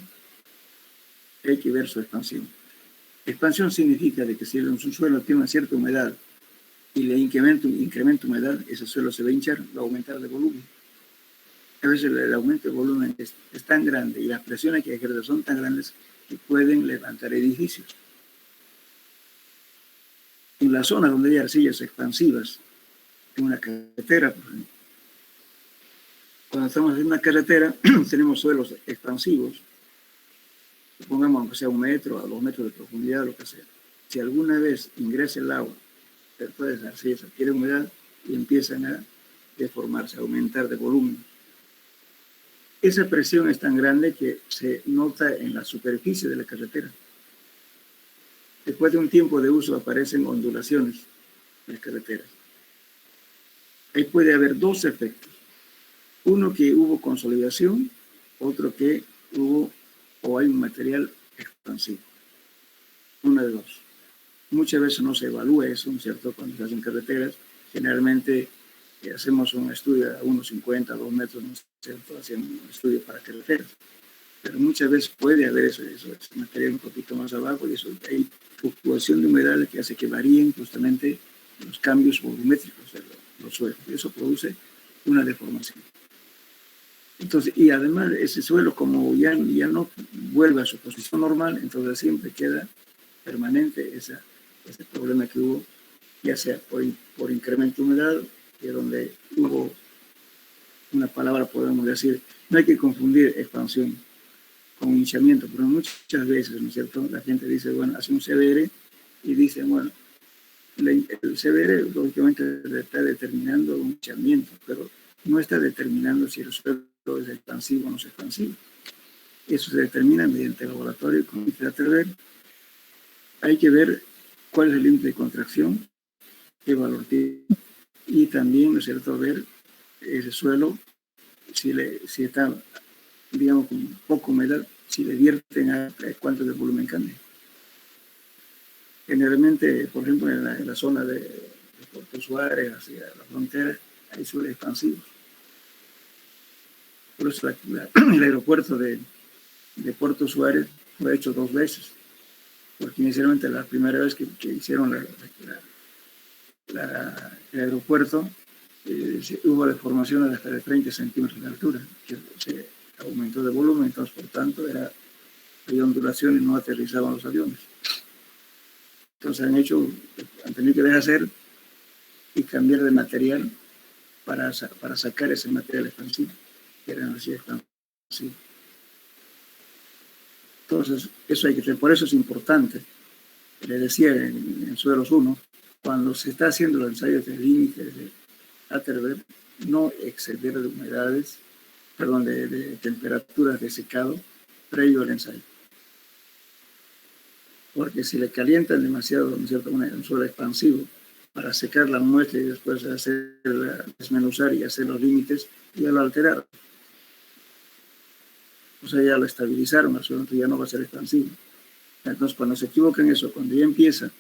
hay que ver su expansión. Expansión significa de que si un suelo tiene una cierta humedad y le incrementa humedad, ese suelo se va a hinchar, va a aumentar de volumen. A veces el aumento de volumen es tan grande y las presiones que ejercen son tan grandes que pueden levantar edificios. En la zona donde hay arcillas expansivas, en una carretera, por ejemplo, cuando estamos en una carretera, tenemos suelos expansivos, supongamos aunque sea 1 metro a 2 metros de profundidad, lo que sea. Si alguna vez ingresa el agua, después de las arcillas adquiere humedad y empiezan a deformarse, a aumentar de volumen. Esa presión es tan grande que se nota en la superficie de la carretera. Después de un tiempo de uso aparecen ondulaciones en las carreteras. Ahí puede haber dos efectos. Uno que hubo consolidación, otro que hubo o hay un material expansivo. Una de dos. Muchas veces no se evalúa eso, ¿no es cierto? Cuando se hacen carreteras, generalmente hacemos un estudio a 1,50, 2 metros, ¿no es cierto? Hacemos un estudio para carreteras. Pero muchas veces puede haber ese material un poquito más abajo y eso hay fluctuación de humedad que hace que varíen justamente los cambios volumétricos de los suelos. Y eso produce una deformación. Entonces, y además ese suelo como ya no vuelve a su posición normal, entonces siempre queda permanente ese problema que hubo, ya sea por incremento de humedad, que donde hubo una palabra, podemos decir, no hay que confundir expansión con hinchamiento, pero muchas veces, ¿no es cierto? La gente dice, bueno, hace un CBR y dice, bueno, el CBR lógicamente está determinando un hinchamiento, pero no está determinando si el suelo es expansivo o no es expansivo. Eso se determina mediante el laboratorio con límite de Atterberg. Hay que ver cuál es el límite de contracción, qué valor tiene, y también, ¿no es cierto?, ver ese suelo, si está, digamos, con poca humedad, si le vierten a cuánto de volumen cambia. Generalmente, por ejemplo, en la zona de Puerto Suárez, hacia la frontera, hay suelos expansivos. Por eso el aeropuerto de Puerto Suárez fue hecho 2 veces, porque inicialmente la primera vez que hicieron el aeropuerto, hubo deformaciones de hasta de 30 centímetros de altura, que se aumentó de volumen, entonces por tanto había ondulaciones y no aterrizaban los aviones. Entonces han tenido que deshacer y cambiar de material para sacar ese material expansivo, que era así expansivo. Entonces, eso hay que tener, por eso es importante. Le decía en suelos 1, cuando se está haciendo los ensayos de límite de Atterberg, no exceder de humedades, perdón, de temperaturas de secado previo al ensayo. Porque si le calientan demasiado, ¿no es cierto?, un suelo expansivo para secar la muestra y después desmenuzar y hacer los límites, ya lo alteraron. O sea, ya lo estabilizaron, el suelo ya no va a ser expansivo. Entonces, cuando se equivocan en eso, cuando ya empieza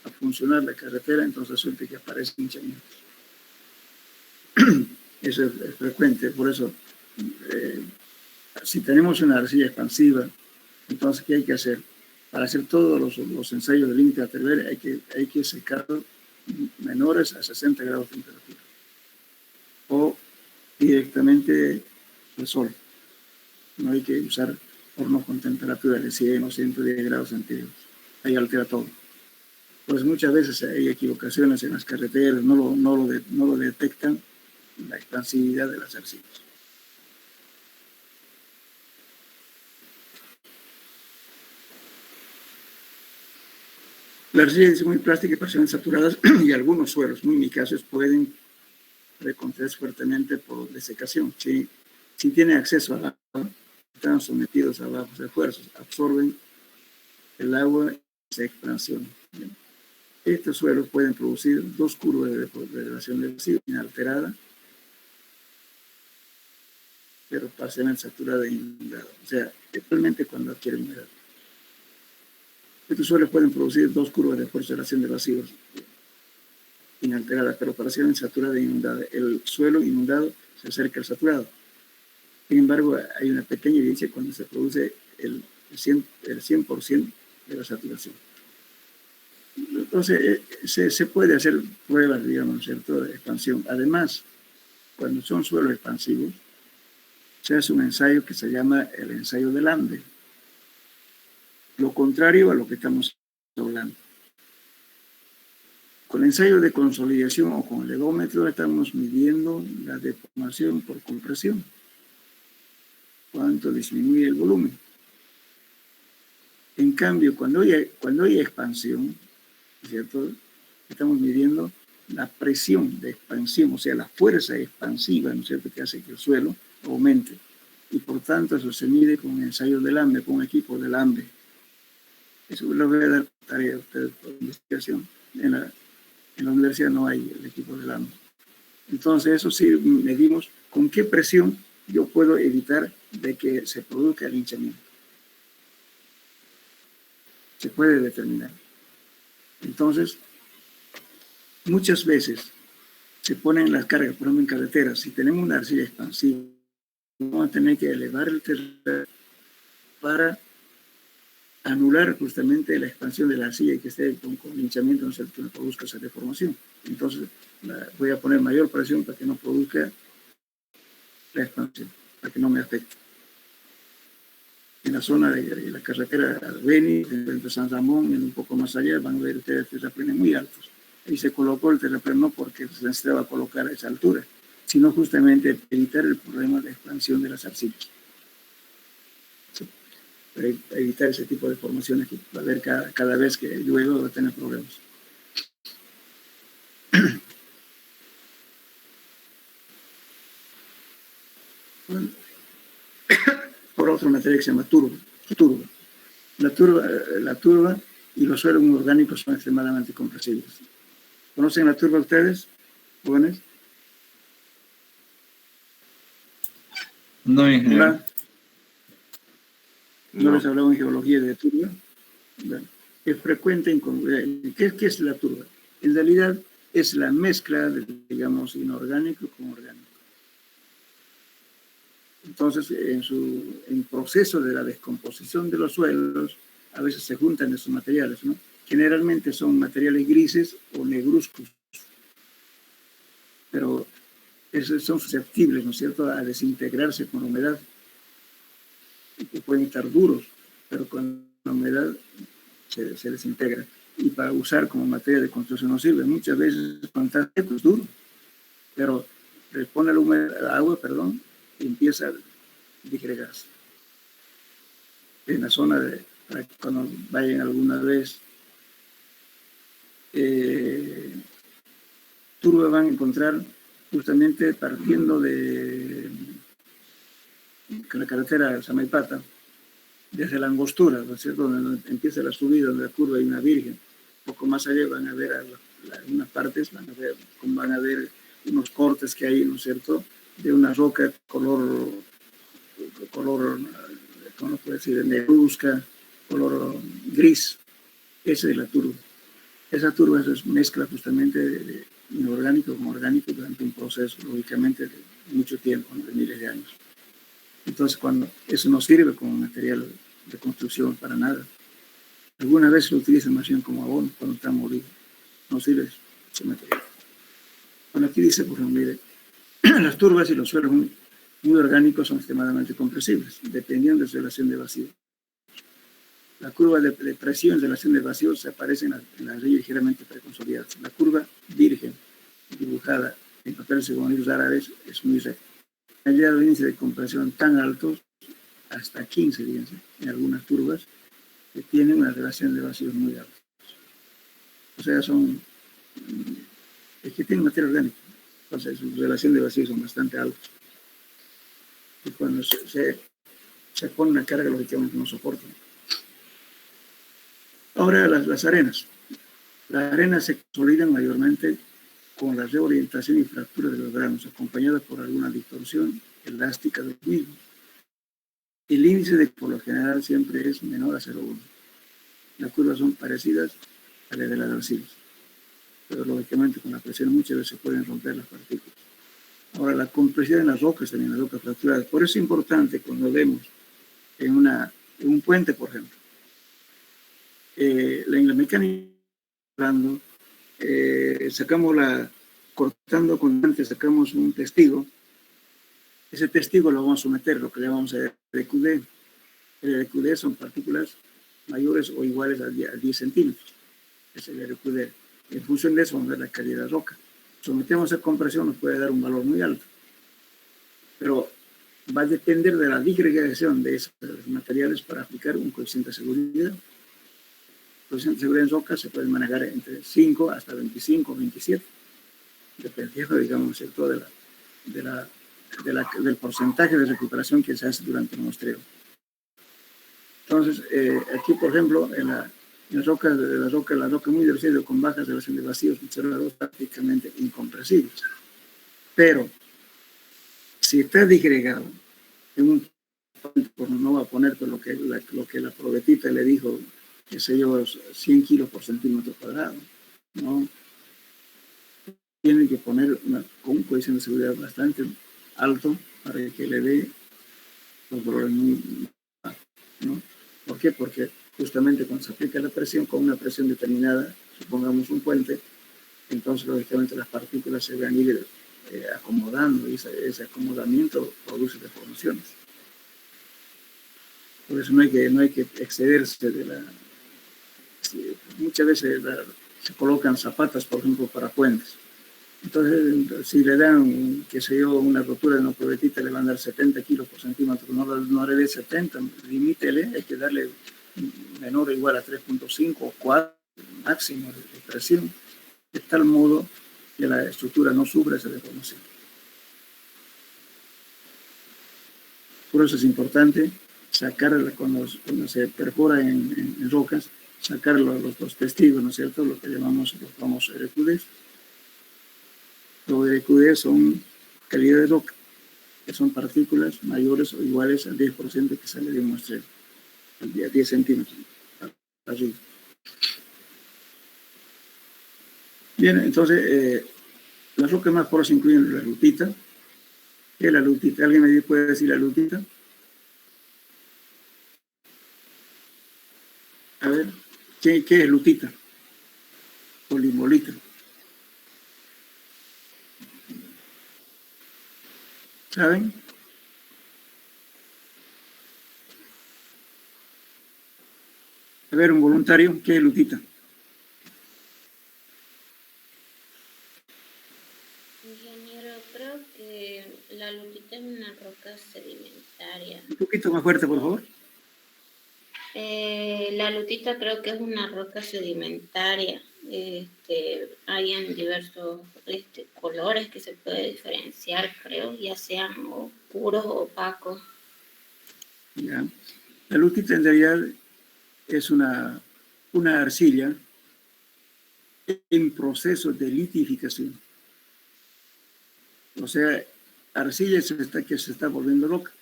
a funcionar la carretera, entonces suerte que aparece hinchamiento. Eso es frecuente, por eso, si tenemos una arcilla expansiva, entonces, ¿qué hay que hacer? Para hacer todos los ensayos de límite de Atterberg hay que secar menores a 60 grados de temperatura o directamente al sol. No hay que usar hornos con temperatura de 100 o 110 grados centígrados. Ahí altera todo. Pues muchas veces hay equivocaciones en las carreteras, no lo detectan la expansividad de las arcillas. Las arcillas es muy plástica y parcialmente saturadas y algunos suelos muy micasos pueden reconocerse fuertemente por desecación. Si tienen acceso al agua, están sometidos a bajos esfuerzos, absorben el agua y se expansionan. Estos suelos pueden producir 2 curvas de degradación de residuos inalterada, pero parcialmente saturada e inundada. O sea, actualmente cuando adquieren humedad. Estos suelos pueden producir 2 curvas de degradación de residuos inalterada, pero parcialmente saturada e inundada. El suelo inundado se acerca al saturado. Sin embargo, hay una pequeña evidencia cuando se produce el 100% de la saturación. Entonces, se puede hacer pruebas, digamos, ¿cierto?, de expansión. Además, cuando son suelos expansivos, se hace un ensayo que se llama el ensayo del Ande. Lo contrario a lo que estamos hablando. Con el ensayo de consolidación o con el legómetro estamos midiendo la deformación por compresión. Cuánto disminuye el volumen. En cambio, cuando hay expansión, ¿cierto?, estamos midiendo la presión de expansión, o sea, la fuerza expansiva, ¿no es cierto?, que hace que el suelo aumente. Y por tanto, eso se mide con un ensayo del AMBE, con un equipo del AMBE. Eso lo voy a dar tarea a ustedes por investigación. En la universidad no hay el equipo del AMBE. Entonces, eso sí, medimos con qué presión yo puedo evitar de que se produzca el hinchamiento. Se puede determinar. Entonces, muchas veces se ponen las cargas, por ejemplo, en carreteras. Si tenemos una arcilla expansiva, vamos a tener que elevar el terreno para anular justamente la expansión de la arcilla y que esté con hinchamiento, no se produzca esa deformación. Entonces, voy a poner mayor presión para que no produzca la expansión, para que no me afecte. En la zona de la carretera Beni, de San Ramón, y un poco más allá, van a ver ustedes terraplenes muy altos. Ahí se colocó el terraplén no porque se necesitaba colocar a esa altura, sino justamente evitar el problema de expansión de las arcillas. Para evitar ese tipo de formaciones que va a haber cada vez que llueve va a tener problemas. Bueno, por otra materia que se llama turba. La turba y los suelos muy orgánicos son extremadamente compresibles. ¿Conocen la turba ustedes, jóvenes? No, ingeniero. ¿No les hablaba en geología de turba? Bueno, es frecuente en... ¿Qué es la turba? En realidad es la mezcla de, digamos, inorgánico con orgánico. Entonces, en proceso de la descomposición de los suelos, a veces se juntan esos materiales, ¿no? Generalmente son materiales grises o negruzcos, pero esos son susceptibles, ¿no es cierto?, a desintegrarse con humedad, que pueden estar duros, pero con la humedad se desintegra. Y para usar como materia de construcción no sirve. Muchas veces cuando está seco es duro, pero le pone el agua, y empieza a disgregarse. En la zona para que cuando vayan alguna vez, turba van a encontrar justamente partiendo de la carretera Samaipata, desde la angostura, ¿no es cierto?, donde empieza la subida, donde la curva hay una virgen. Un poco más allá van a ver algunas partes, van a ver unos cortes que hay, ¿no es cierto?, de una roca color, ¿cómo puedo decir?, negruzca, color gris. Esa es la turba. Esa turba es mezcla justamente de inorgánico con orgánico durante un proceso, lógicamente, de mucho tiempo, ¿no?, de miles de años. Entonces, cuando eso no sirve como material de construcción para nada. Alguna vez lo utilizan más bien como abono cuando está molido. No sirve ese material. Bueno, aquí dice, por ejemplo, mire, las turbas y los suelos muy orgánicos son extremadamente compresibles, dependiendo de su relación de vacío. La curva de presión en relación de vacío se aparece en las leyes ligeramente preconsolidadas. La curva virgen, dibujada en papeles según árabes, es muy recta. Ha llegado índice de compresión tan altos, hasta 15, fíjense, en algunas turbas, que tienen una relación de vacíos muy alta. O sea, es que tienen materia orgánica, entonces su relación de vacíos son bastante altas. Y cuando se pone una carga, lógicamente no soportan. Ahora las arenas. Las arenas se consolidan mayormente con la reorientación y fractura de los granos, acompañadas por alguna distorsión elástica de los mismos. El índice por lo general siempre es menor a 0,1. Las curvas son parecidas a las de las arcillas. pero lógicamente con la presión muchas veces pueden romper las partículas. Ahora, la complejidad en las rocas, también las rocas fracturadas. Por eso es importante cuando vemos en un puente, por ejemplo, en la mecánica, hablando, cortando con guantes, sacamos un testigo. Ese testigo lo vamos a someter a lo que llamamos RQD. El RQD son partículas mayores o iguales a 10 centímetros. Es el RQD. En función de eso, vamos a ver la calidad de la roca. Sometemos a compresión, nos puede dar un valor muy alto. Pero va a depender de la disgregación de esos materiales para aplicar un coeficiente de seguridad. El coeficiente de seguridad en roca se puede manejar entre 5 hasta 25 o 27, dependiendo, digamos, ¿cierto?, del porcentaje de recuperación que se hace durante el muestreo. Entonces, aquí, por ejemplo, en la roca muy del cielo con bajas relaciones de vacíos observados prácticamente incompresibles. Pero, si está disgregado en un no va a poner lo que la probetita le dijo, qué sé yo, 100 kilos por centímetro cuadrado, ¿no? Tiene que poner un coeficiente de seguridad bastante alto para que le dé los valores muy bajos, ¿no? ¿Por qué? Porque justamente cuando se aplica la presión con una presión determinada, supongamos un puente, entonces lógicamente las partículas se van a ir acomodando y ese acomodamiento produce deformaciones. Por eso no hay que excederse de la... Muchas veces se colocan zapatas, por ejemplo, para puentes. Entonces, si le dan, qué sé yo, una rotura de una probetita, le van a dar 70 kilos por centímetro, no le dé 70, limítele, hay que darle menor o igual a 3.5 o 4 máximo de presión, de tal modo que la estructura no sufra esa deformación. Por eso es importante sacar, cuando se perfora en rocas, sacar los testigos, ¿no es cierto?, lo que llamamos los famosos RQD. Los RQD son calidad de roca, que son partículas mayores o iguales al 10% que sale de un muestreo, al 10 centímetros arriba. Bien, entonces, las rocas más porosas incluyen la lutita. ¿Qué es la lutita? ¿Alguien me puede decir la lutita? A ver, ¿qué es lutita? O limolita. ¿Saben? A ver, un voluntario, ¿qué es lutita? Ingeniero, creo que la lutita es una roca sedimentaria. Un poquito más fuerte, por favor. La lutita creo que es una roca sedimentaria. Hay en diversos colores que se puede diferenciar, creo, ya sean puros o opacos. Ya. La lutita en realidad es una arcilla en proceso de litificación. O sea, arcilla que se está volviendo loca.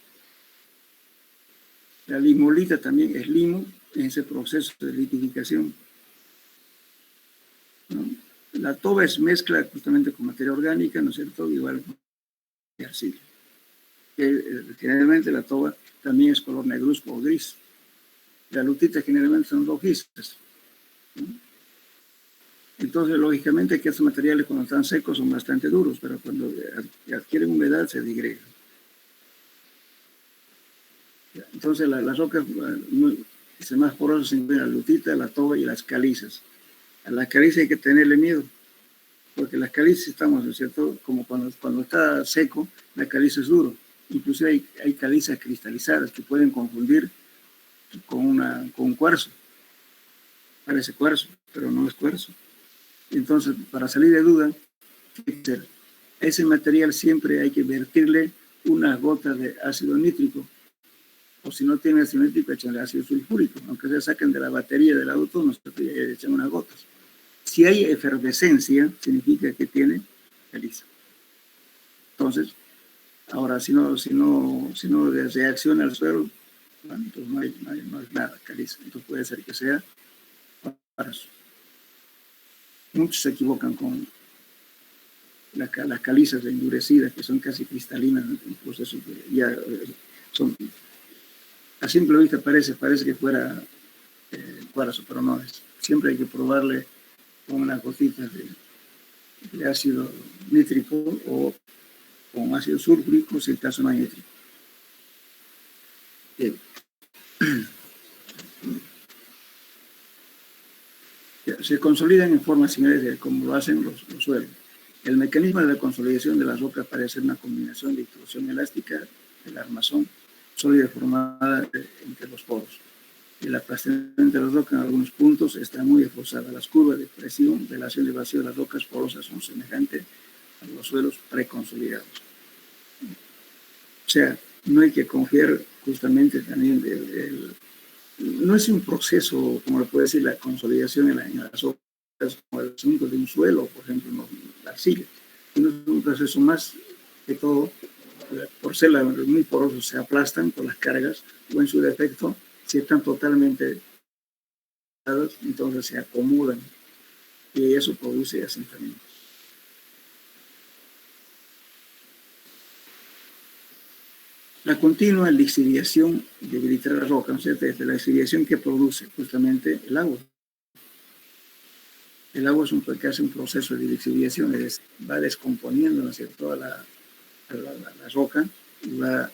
La limolita también es limo en ese proceso de litificación, ¿no? La toba es mezcla justamente con materia orgánica, ¿no es cierto?, igual que arcilla. Generalmente la toba también es color negruzco o gris. La lutita generalmente son rojizas, ¿no? Entonces, lógicamente, que estos materiales cuando están secos son bastante duros, pero cuando adquieren humedad se digregan. Entonces, las rocas más porosas se incluyen la lutita, la toba y las calizas. A las calizas hay que tenerle miedo, porque las calizas estamos, ¿no es cierto?, como cuando está seco, la caliza es duro. Inclusive hay calizas cristalizadas que pueden confundir con un cuarzo. Parece cuarzo, pero no es cuarzo. Entonces, para salir de duda, ese material siempre hay que vertirle una gota de ácido nítrico, o si no tiene ácido nítrico, echan ácido sulfúrico, aunque se saquen de la batería del auto, nos echan unas gotas. Si hay efervescencia, significa que tiene caliza. Entonces, ahora, si no reacciona al suelo, bueno, entonces no hay nada caliza. Entonces puede ser que sea cuarzo. Muchos se equivocan con las calizas endurecidas, que son casi cristalinas, ¿no? Pues eso ya son, a simple vista parece que fuera cuarzo, pero no es. Siempre hay que probarle con unas gotitas de ácido nítrico o con ácido sulfúrico, si el caso no hay nítrico. Bien. Se consolidan en formas similares como lo hacen los suelos. El mecanismo de la consolidación de las rocas parece ser una combinación de intrusión elástica del armazón sólida formada entre los poros. El aplastamiento de las rocas en algunos puntos está muy esforzada. Las curvas de presión, relación de vacío de las rocas porosas son semejantes a los suelos preconsolidados. O sea, no hay que confiar justamente también no es un proceso, como lo puede decir, la consolidación en las rocas, como el asunto de un suelo, por ejemplo, la arcilla. No es un proceso más que todo, por ser muy porosos, se aplastan por las cargas, o en su defecto, si están totalmente dados, entonces se acomodan, y eso produce asentamiento. La continua lixiviación debilita la roca, ¿no es cierto? Desde la lixiviación que produce justamente el agua. El agua es que hace un proceso de lixiviación, va descomponiendo, ¿no es cierto?, toda la roca y va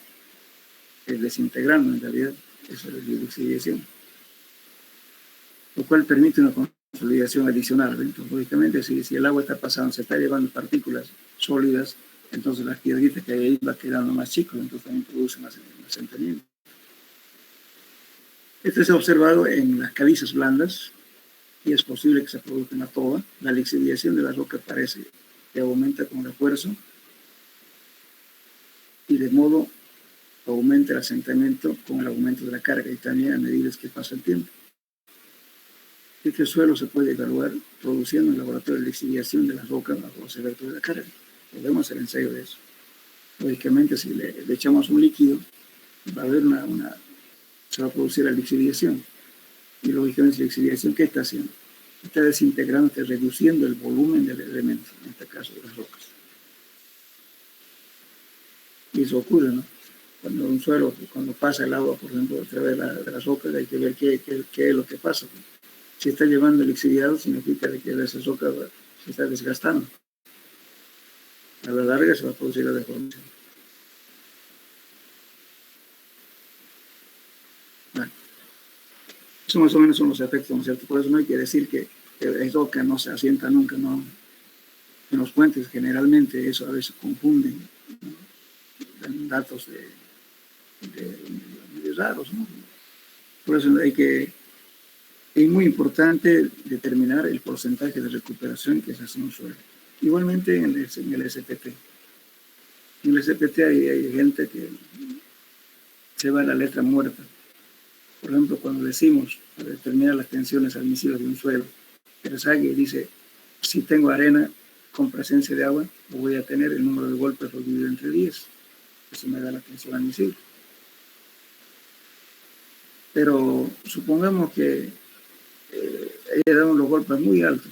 desintegrando, en realidad, eso es la lixiviación. Lo cual permite una consolidación adicional. Entonces, lógicamente, si el agua está pasando, se está llevando partículas sólidas, entonces las piedritas que hay ahí va quedando más chicos, entonces también producen más asentamiento. Esto se ha observado en las calizas blandas y es posible que se produzca en la toba. La lixiviación de la roca parece que aumenta con el esfuerzo y de modo aumenta el asentamiento con el aumento de la carga y también a medida que pasa el tiempo. Este suelo se puede evaluar produciendo en el laboratorio de lixiviación de las rocas bajo los efectos de la carga. Podemos hacer ensayo de eso. Lógicamente, si le echamos un líquido, va a haber se va a producir la lixiviación. Y lógicamente, la lixiviación, ¿qué está haciendo? Está desintegrando, está reduciendo el volumen del elemento, en este caso de las rocas. Y eso ocurre, ¿no? Cuando un suelo, cuando pasa el agua, por ejemplo, a través de las rocas, hay que ver qué es lo que pasa. Si está llevando lixiviado, significa que esa roca se está desgastando. A la larga se va a producir la deformación. Bueno, eso más o menos son los efectos, ¿no es cierto? Por eso no hay que decir que es roca, no se asienta nunca, no. En los puentes generalmente eso a veces confunden, ¿no? Dan datos de raros, ¿no? Por eso es muy importante determinar el porcentaje de recuperación que se hace en un suelo. Igualmente en el SPT. En el SPT hay gente que se va a la letra muerta. Por ejemplo, cuando decimos, para determinar las tensiones admisivas de un suelo, Teresague dice, si tengo arena con presencia de agua, voy a tener el número de golpes dividido entre 10. Eso me da la tensión admisible. Pero supongamos que ella da unos golpes muy altos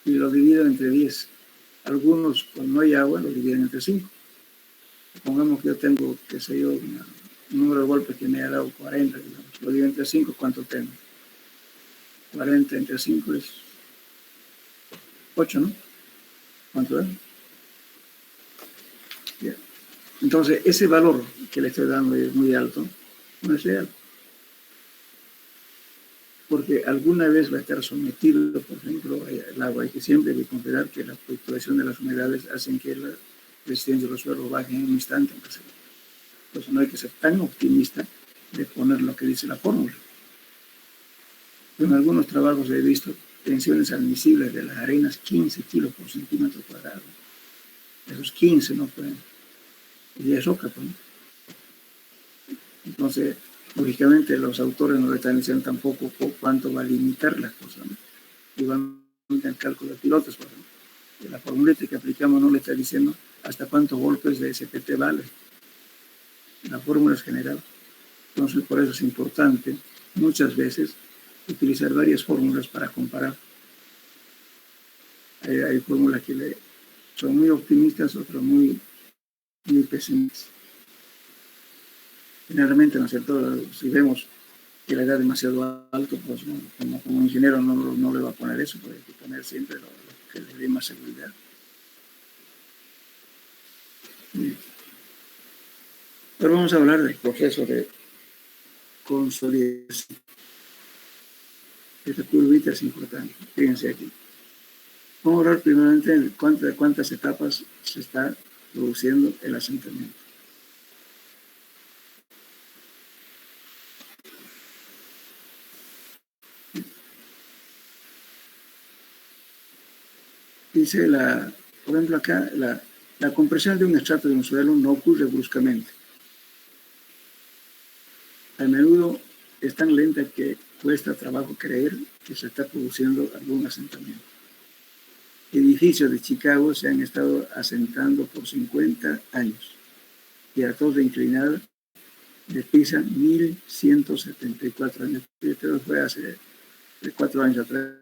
y lo dividen entre 10. Algunos, cuando no hay agua, lo dividen entre 5. Supongamos que yo tengo, qué sé yo, un número de golpes que me ha dado 40, digamos. Lo divido entre 5, ¿cuánto tengo? 40 entre 5 es 8, ¿no? ¿Cuánto es? Bien. Entonces, ese valor que le estoy dando es muy alto, no es real. Porque alguna vez va a estar sometido, por ejemplo, al agua. Hay que siempre considerar que la fluctuación de las humedades hacen que la resistencia de los suelos baje en un instante. Entonces no hay que ser tan optimista de poner lo que dice la fórmula. En algunos trabajos he visto tensiones admisibles de las arenas 15 kilos por centímetro cuadrado. Esos 15 no pueden. Y es roca, pues. Entonces, lógicamente, los autores no le están diciendo tampoco cuánto va a limitar las cosas, ¿no? Y van al cálculo de pilotos, por ejemplo. Y la formuleta que aplicamos no le está diciendo hasta cuántos golpes de SPT vale. La fórmula es general. Entonces, por eso es importante muchas veces utilizar varias fórmulas para comparar. Hay fórmulas que son muy optimistas, otras muy pesimistas. Generalmente, ¿no es cierto? Si vemos que la edad es demasiado alto, pues como ingeniero no le va a poner eso, porque hay que poner siempre lo que le dé más seguridad. Bien. Pero vamos a hablar del proceso de consolidación. Esta curvita es importante. Fíjense aquí. Vamos a hablar primeramente de cuántas etapas se está produciendo el asentamiento. Dice, por ejemplo, acá, la compresión de un estrato de un suelo no ocurre bruscamente. A menudo es tan lenta que cuesta trabajo creer que se está produciendo algún asentamiento. Edificios de Chicago se han estado asentando por 50 años y la torre inclinada de Pisa 1174 años. Esto fue hace 4 años atrás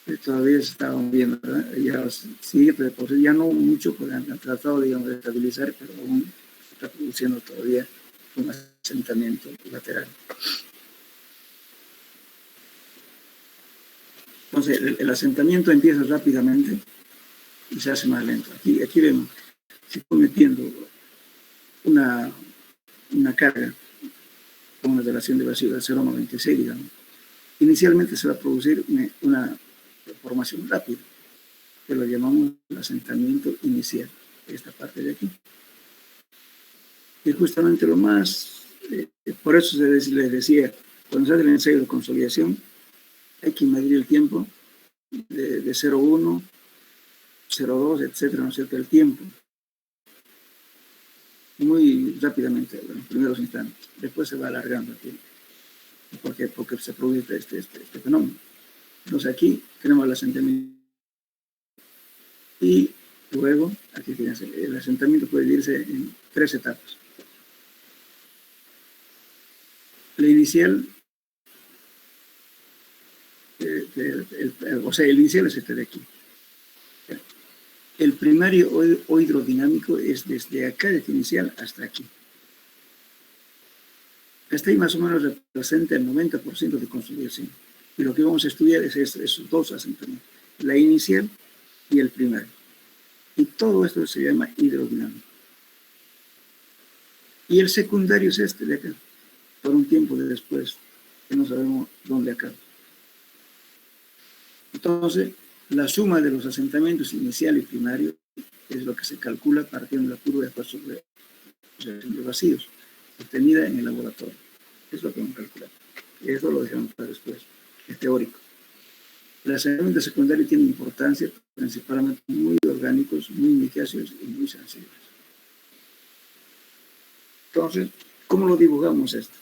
que todavía se estaban viendo, ¿verdad? Ya sigue, pero ya no mucho, porque han tratado, digamos, de estabilizar, pero aún se está produciendo todavía un asentamiento lateral. Entonces, el asentamiento empieza rápidamente y se hace más lento. Aquí vemos, se está metiendo una carga con una relación de vacío de 0,96, digamos. Inicialmente se va a producir una formación rápida, que lo llamamos el asentamiento inicial, esta parte de aquí. Y justamente lo más, por eso les decía, cuando se hace el ensayo de consolidación, hay que medir el tiempo de 0,1, 0,2, etcétera, ¿no es cierto? El tiempo, muy rápidamente, en los primeros instantes. Después se va alargando el tiempo, porque se produce este fenómeno. Entonces aquí tenemos el asentamiento y luego, aquí fíjense, el asentamiento puede dividirse en 3 etapas. La inicial, el inicial es este de aquí. El primario o hidrodinámico es desde acá, desde inicial, hasta aquí. Hasta ahí más o menos representa el 90% de consolidación. Y lo que vamos a estudiar es esos 2 asentamientos, la inicial y el primario. Y todo esto se llama hidrodinámico. Y el secundario es este de acá, por un tiempo después, que no sabemos dónde acaba. Entonces, la suma de los asentamientos inicial y primario es lo que se calcula partiendo de la curva de esfuerzos de vacíos, obtenida en el laboratorio. Es lo que vamos a calcular. Y eso lo dejamos para después, es teórico. El asentamiento secundario tiene importancia principalmente muy orgánicos, muy micáceos y muy sensibles. Entonces, ¿cómo lo dibujamos esto?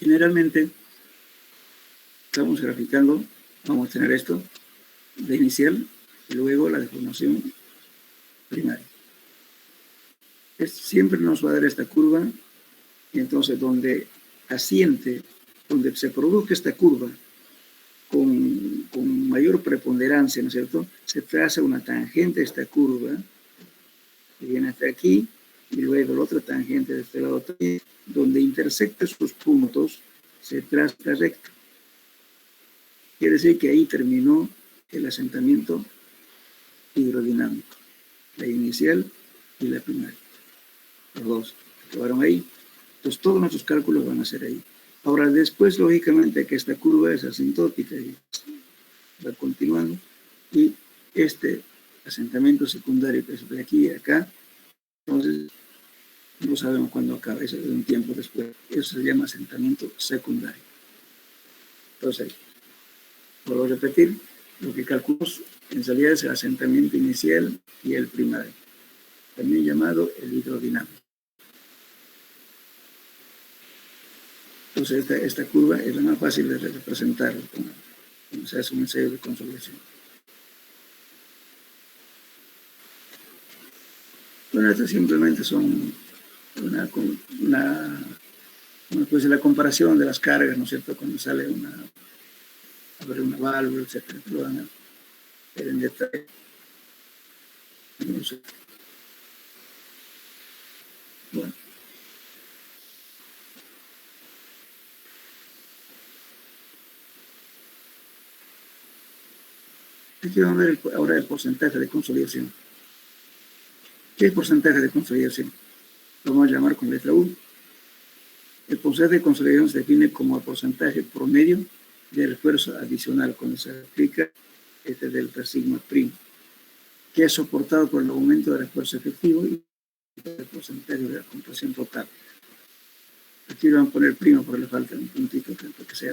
Generalmente, estamos graficando, vamos a tener esto de inicial y luego la deformación primaria. Siempre nos va a dar esta curva, y entonces donde asiente, donde se produzca esta curva con mayor preponderancia, ¿no es cierto? Se traza una tangente a esta curva, que viene hasta aquí, y luego la otra tangente de este lado también, donde intersecta sus puntos, se traza la recta. Quiere decir que ahí terminó el asentamiento hidrodinámico, la inicial y la primaria. Los 2 acabaron ahí. Entonces todos nuestros cálculos van a ser ahí. Ahora después, lógicamente, que esta curva es asintótica y va continuando, y este asentamiento secundario que es de aquí y acá, entonces no sabemos cuándo acaba, eso es un tiempo después. Eso se llama asentamiento secundario. Entonces, vuelvo a repetir, lo que calculamos en realidad es el asentamiento inicial y el primario, también llamado el hidrodinámico. Entonces esta curva es la más fácil de representar cuando se hace un ensayo de consolidación. Bueno, estas simplemente son la comparación de las cargas, ¿no es cierto? Cuando sale una abrir una válvula, etcétera. Lo van a ver en detalle. Bueno. Aquí vamos a ver ahora el porcentaje de consolidación. ¿Qué es porcentaje de consolidación? Lo vamos a llamar con letra U. El porcentaje de consolidación se define como el porcentaje promedio del esfuerzo adicional cuando se aplica este delta sigma primo, que es soportado por el aumento del esfuerzo efectivo y el porcentaje de la compresión total. Aquí le van a poner primo porque le falta un puntito para que sea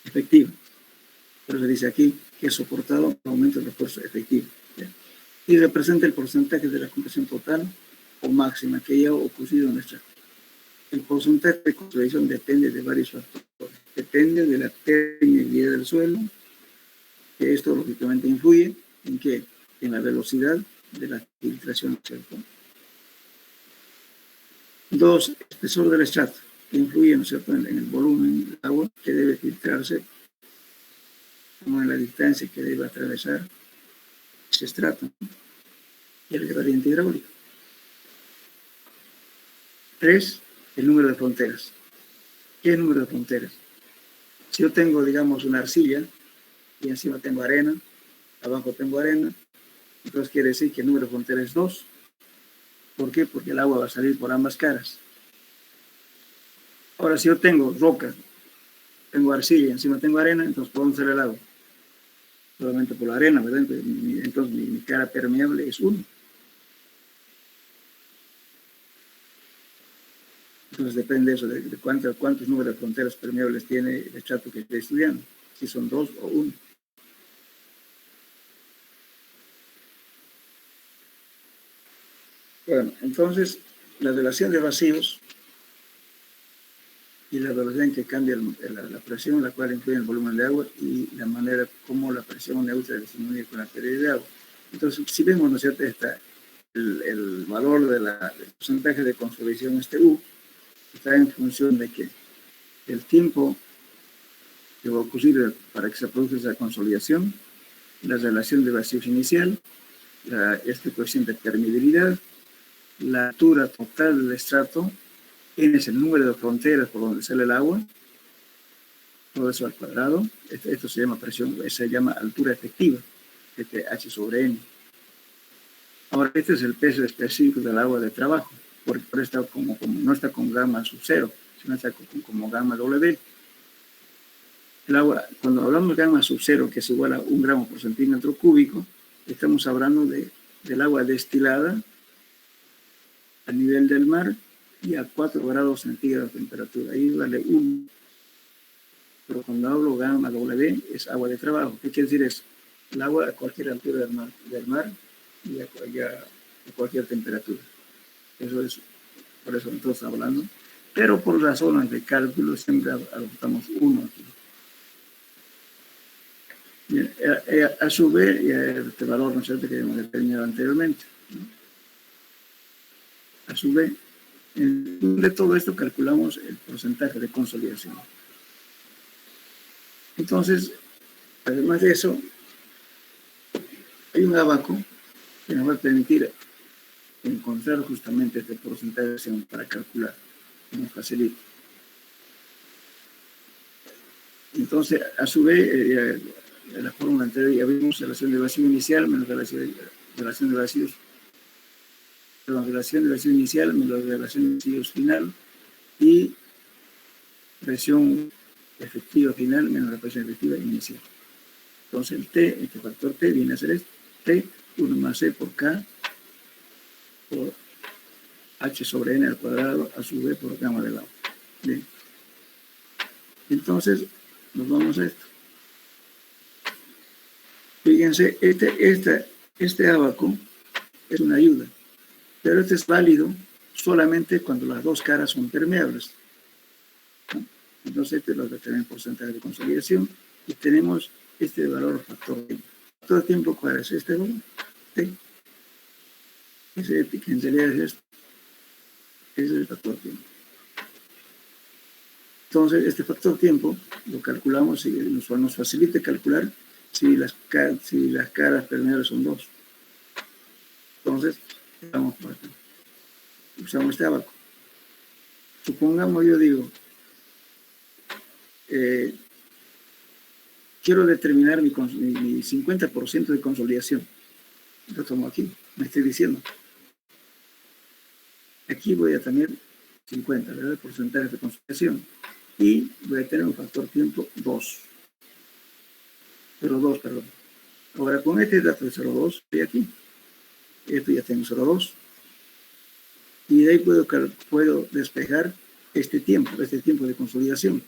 efectivo. Por eso dice aquí que es soportado por el aumento del esfuerzo efectivo. ¿Ya? Y representa el porcentaje de la compresión total o máxima que haya ocurrido en nuestra. El porcentaje de consolidación depende de varios factores. Depende de la permeabilidad del suelo, que esto lógicamente influye en que en la velocidad de la filtración, ¿cierto? 2, espesor del estrato, que influye, ¿no es cierto?, en el volumen del agua que debe filtrarse, como en la distancia que debe atravesar ese estrato, y el gradiente hidráulico. 3, el número de fronteras. ¿Qué es el número de fronteras? Si yo tengo, digamos, una arcilla y encima tengo arena, abajo tengo arena, entonces quiere decir que el número de fronteras es 2. ¿Por qué? Porque el agua va a salir por ambas caras. Ahora, si yo tengo roca, tengo arcilla y encima tengo arena, entonces ¿por dónde sale el agua? Solamente por la arena, ¿verdad? Entonces mi cara permeable es 1. Entonces depende eso de cuántos números de fronteras permeables tiene el estrato que esté estudiando, si son 2 o 1. Bueno, entonces la relación de vacíos y la velocidad en que cambia la presión, la cual influye en el volumen de agua y la manera como la presión neutra disminuye con la pérdida de agua. Entonces, si vemos, ¿no es cierto?, el valor del porcentaje de consolidación, este U, está en función de que el tiempo que va a ocurrir para que se produzca esa consolidación, la relación de vacíos inicial, este coeficiente de permeabilidad, la altura total del estrato, N es el número de fronteras por donde sale el agua, todo eso al cuadrado. Esto se llama presión, se llama altura efectiva, H sobre N. Ahora, este es el peso específico del agua de trabajo, porque está como no está con gamma sub 0, sino está como gamma W. El agua, cuando hablamos de gamma sub 0, que es igual a 1 gramo por centímetro cúbico, estamos hablando del agua destilada a nivel del mar y a 4 grados centígrados de temperatura. Ahí vale 1. Pero cuando hablo gamma W es agua de trabajo. ¿Qué quiere decir eso? El agua a cualquier altura del mar y a cualquier temperatura. Eso es, por eso estamos hablando. Pero por razones de cálculo siempre adoptamos 1 aquí. Bien, a su vez, este valor, ¿no es cierto?, que hemos determinado anteriormente, ¿no? A su vez, de todo esto calculamos el porcentaje de consolidación. Entonces, además de eso, hay un abaco que nos va a permitir encontrar justamente este porcentaje para calcular, que nos facilita. Entonces, a su vez, la fórmula anterior ya vimos relación de vacío inicial menos relación de vacíos, relación de vacío inicial menos relación de vacíos final y presión efectiva final menos la presión efectiva inicial. Entonces el T, este factor T viene a ser esto, T, 1 más C por K por H sobre N al cuadrado a su vez por gamma del agua. Bien. Entonces nos vamos a esto. Fíjense, este abaco es una ayuda, pero este es válido solamente cuando las dos caras son permeables, ¿no? Entonces este lo determina el porcentaje de consolidación y tenemos este valor factor tiempo. ¿Factor tiempo cuál es? Este valor, T. Ese que en realidad es esto. Ese es el factor tiempo. Entonces, este factor tiempo lo calculamos y nos facilita calcular si las caras permeables son 2. Entonces, usamos este abaco. Supongamos, yo digo, quiero determinar mi 50% de consolidación. Lo tomo aquí, me estoy diciendo. Aquí voy a tener 50, ¿verdad? El porcentaje de consolidación. Y voy a tener un factor tiempo 2. 0,2, perdón. Ahora, con este dato de 0,2, estoy aquí. Esto ya tengo 0,2. Y de ahí puedo despejar este tiempo de consolidación.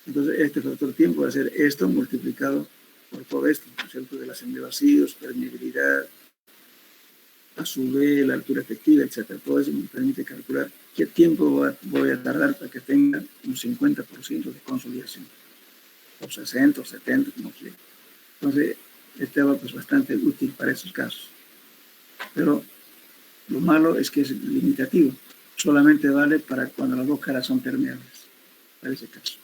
Entonces, este factor tiempo va a ser esto multiplicado por todo esto, ¿no es cierto? Relación de vacíos, permeabilidad, a su vez la altura efectiva, etc. Todo eso me permite calcular qué tiempo voy a tardar para que tenga un 50% de consolidación, o 60, o 70, como quiera. Entonces, este abaco es bastante útil para esos casos. Pero lo malo es que es limitativo. Solamente vale para cuando las dos caras son permeables, para ese caso.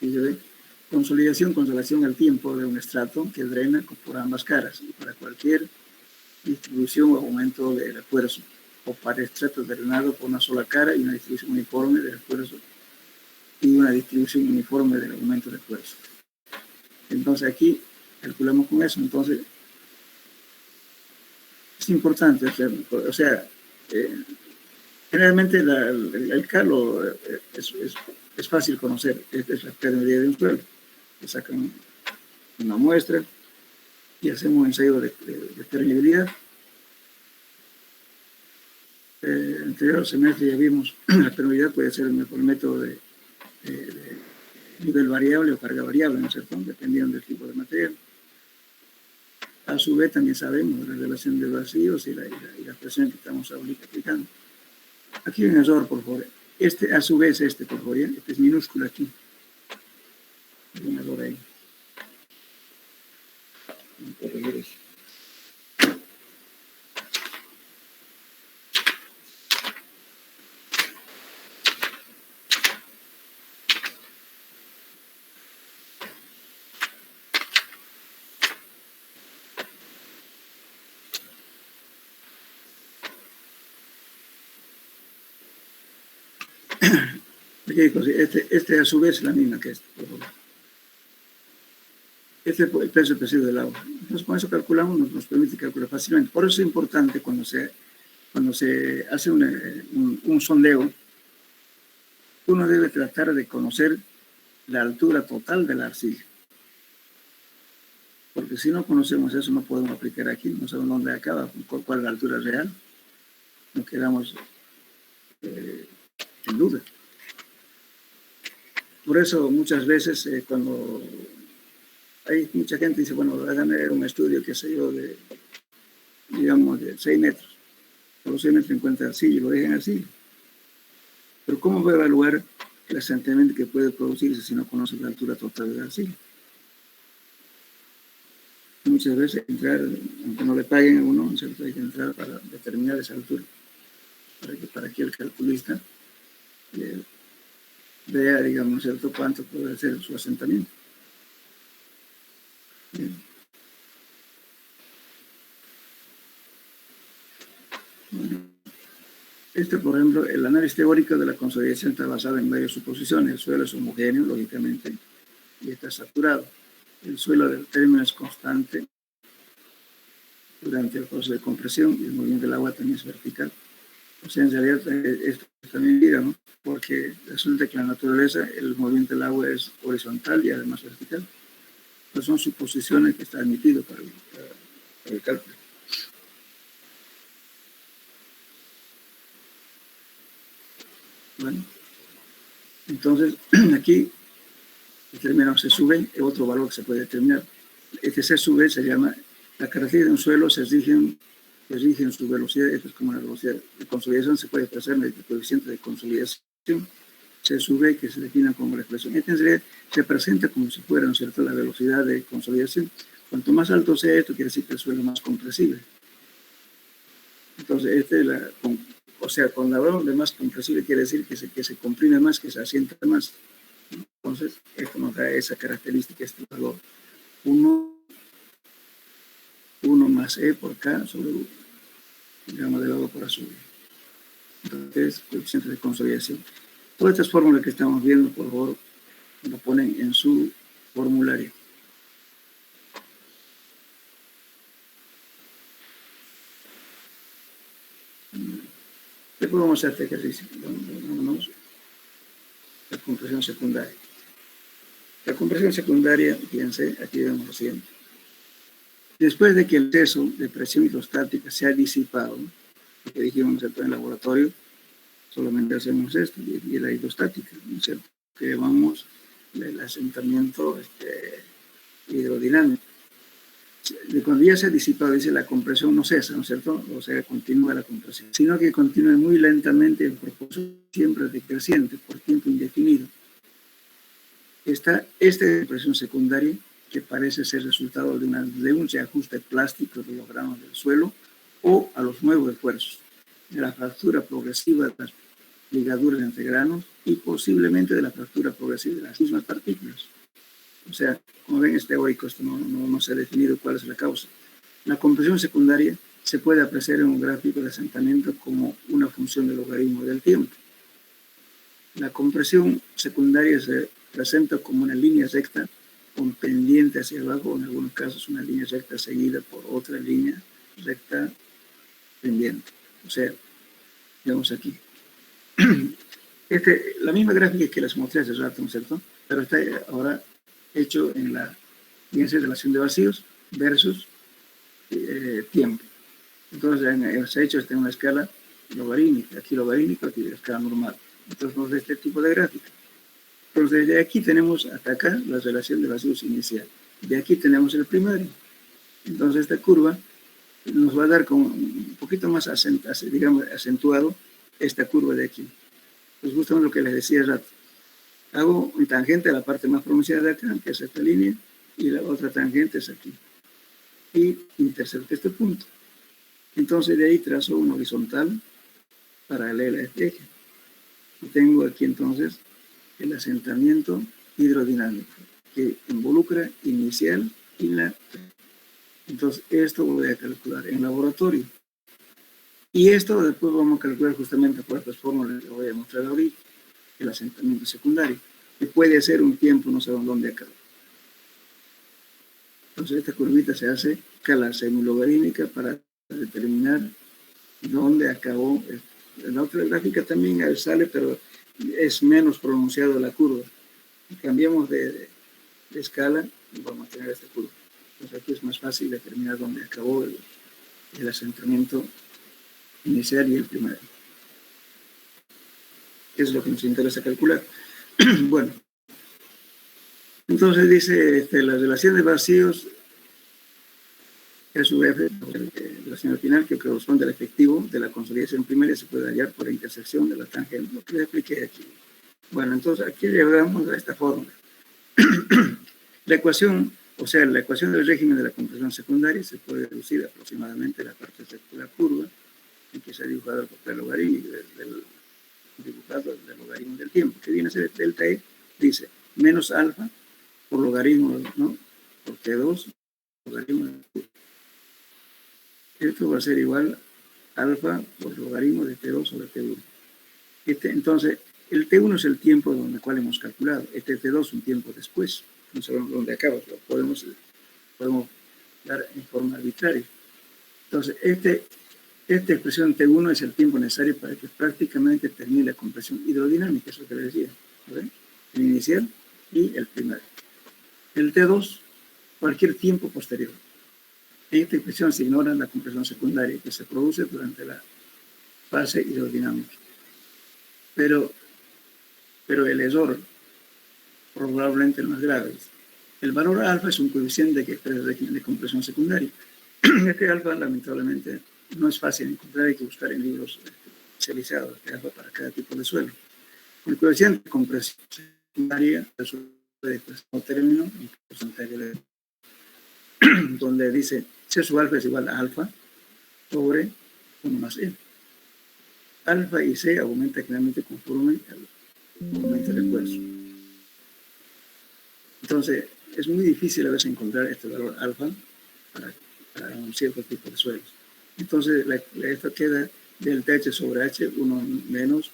Y yo consolidación al tiempo de un estrato que drena por ambas caras y para cualquier distribución o aumento del esfuerzo, o para estratos drenados por una sola cara y una distribución uniforme del esfuerzo y una distribución uniforme del aumento de esfuerzo. Entonces aquí calculamos con eso. Entonces es importante hacerlo. O sea, generalmente el calo es fácil conocer. Es la permeabilidad de un suelo. Se sacan una muestra y hacemos un ensayo de permeabilidad. Anterior semestre ya vimos la permeabilidad puede ser por el método de nivel variable o carga variable, ¿no es cierto? Dependiendo del tipo de material. A su vez también sabemos la relación de vacíos y la presión que estamos aplicando. Aquí hay un error, por favor. A su vez por favor, ¿ya? Este es minúsculo aquí. Hay un error ahí. No puedo corregir eso. Este a su vez es la misma que este, por favor. Este es el peso específico del agua. Entonces, con eso calculamos, nos permite calcular fácilmente. Por eso es importante cuando se hace un sondeo, uno debe tratar de conocer la altura total de la arcilla. Porque si no conocemos eso, no podemos aplicar aquí, no sabemos dónde acaba, cuál es la altura real. Nos quedamos en duda. Por eso muchas veces cuando hay mucha gente dice, bueno, háganme un estudio, qué sé yo, de 6 metros. Por los 6 metros encuentra arcilla y lo dejan así. Pero ¿cómo va a evaluar el asentamiento que puede producirse si no conoce la altura total de la arcilla? Muchas veces entrar, aunque no le paguen a uno, ¿cierto? Hay que entrar para determinar esa altura, para que el calculista vea, digamos, ¿cierto?, cuánto puede ser su asentamiento. Bien. Bueno, por ejemplo, el análisis teórico de la consolidación está basado en varias suposiciones. El suelo es homogéneo, lógicamente, y está saturado. El suelo del término es constante durante el proceso de compresión y el movimiento del agua también es vertical. O sea, en realidad esto también diga, ¿no? Porque resulta que en la naturaleza el movimiento del agua es horizontal y además vertical. Entonces son suposiciones que están admitidas para el cálculo. Bueno, entonces aquí determinamos C sub B, otro valor que se puede determinar. Este C sub B se llama, la característica de un suelo se rigen su velocidad. Esto es como la velocidad de consolidación, se puede expresar mediante el coeficiente de consolidación, C sub B, que se define como la expresión. Esta en realidad se presenta como si fuera, ¿no es cierto?, la velocidad de consolidación. Cuanto más alto sea esto, quiere decir que el suelo es más compresible. Entonces, sea, cuando hablamos de más compresible quiere decir que se comprime más, que se asienta más. Entonces, esto nos da esa característica, este valor 1 más E por K sobre U, digamos, elevado por A sobre E. Entonces, coeficiente de consolidación. Todas estas fórmulas que estamos viendo, por favor, lo ponen en su formulario. Después vamos a hacer este ejercicio. Vámonos. La compresión secundaria. La compresión secundaria, fíjense, aquí vemos lo siguiente. Después de que el exceso de presión hidrostática se ha disipado, lo que dijimos en el laboratorio, solamente hacemos esto, y la hidrostática, ¿no es cierto? Que llamamos el asentamiento hidrodinámico. Cuando ya se ha disipado, dice, la compresión no cesa, ¿no es cierto? O sea, continúa la compresión, sino que continúa muy lentamente en proporción siempre decreciente por tiempo indefinido. Está esta compresión secundaria, que parece ser resultado de un reajuste plástico de los granos del suelo o a los nuevos esfuerzos, de la fractura progresiva de las ligaduras entre granos y posiblemente de la fractura progresiva de las mismas partículas. O sea, como ven, es teórico, esto no se ha definido cuál es la causa. La compresión secundaria se puede apreciar en un gráfico de asentamiento como una función del logaritmo del tiempo. La compresión secundaria se presenta como una línea recta con pendiente hacia abajo, en algunos casos una línea recta seguida por otra línea recta pendiente. O sea, veamos aquí. La misma gráfica que les mostré hace rato, ¿no es cierto? Pero está ahora hecho en la relación de vacíos versus tiempo. Entonces se ha hecho en una escala logarítmica, aquí logarítmica, aquí la escala normal. Entonces nos da este tipo de gráfica. Entonces desde aquí tenemos hasta acá la relación de vacíos inicial. De aquí tenemos el primario. Entonces esta curva nos va a dar como un poquito más acentuado esta curva de aquí. Pues justamente lo que les decía hace rato. Hago un tangente a la parte más pronunciada de acá, que es esta línea, y la otra tangente es aquí. Y intercepto este punto. Entonces de ahí trazo una horizontal paralela a este eje. Y tengo aquí entonces el asentamiento hidrodinámico, que involucra inicial y la... Entonces esto voy a calcular en laboratorio. Y esto después vamos a calcular justamente por estas fórmulas que voy a mostrar ahorita, el asentamiento secundario, que puede ser un tiempo, no sabemos dónde acaba. Entonces esta curvita se hace escala semilogarítmica para determinar dónde acabó. En la otra gráfica también sale, pero es menos pronunciado la curva. Si cambiamos de escala, vamos a tener esta curva. Entonces aquí es más fácil determinar dónde acabó el asentamiento inicial y el primario. ¿Qué es lo que nos interesa calcular? Bueno, entonces dice la relación de vacíos es su F, relación final, que corresponde al efectivo de la consolidación primaria, se puede hallar por la intersección de la tangente, lo que les expliqué aquí. Bueno, entonces aquí llegamos a esta fórmula. La ecuación, o sea, la ecuación del régimen de la compresión secundaria se puede reducir aproximadamente a la parte de la curva en que se ha dibujado el papel logarítmico del logaritmo del tiempo, que viene a ser delta E, dice menos alfa por logaritmo, ¿no? Por T2, logaritmo de curva. Esto va a ser igual a alfa por logaritmo de T2 sobre T1. Entonces, el T1 es el tiempo con el cual hemos calculado. Este T2 es un tiempo después. No sabemos dónde acaba, pero podemos dar en forma arbitraria. Entonces, esta expresión T1 es el tiempo necesario para que prácticamente termine la compresión hidrodinámica, eso que les decía. ¿Ven? El inicial y el primario. El T2, cualquier tiempo posterior. En esta expresión se ignora la compresión secundaria que se produce durante la fase hidrodinámica. Pero el error probablemente el más grave. El valor alfa es un coeficiente que expresa el régimen de compresión secundaria. Este alfa, lamentablemente, no es fácil de encontrar, hay que buscar en libros especializados de alfa para cada tipo de suelo. El coeficiente de compresión secundaria puede expresar un término en porcentaje donde dice C sub alfa es igual a alfa sobre 1 más E. alfa y C aumenta generalmente conforme aumenta el esfuerzo. Entonces, es muy difícil a veces encontrar este valor alfa para un cierto tipo de suelos. Entonces, esto queda delta H sobre H, 1 menos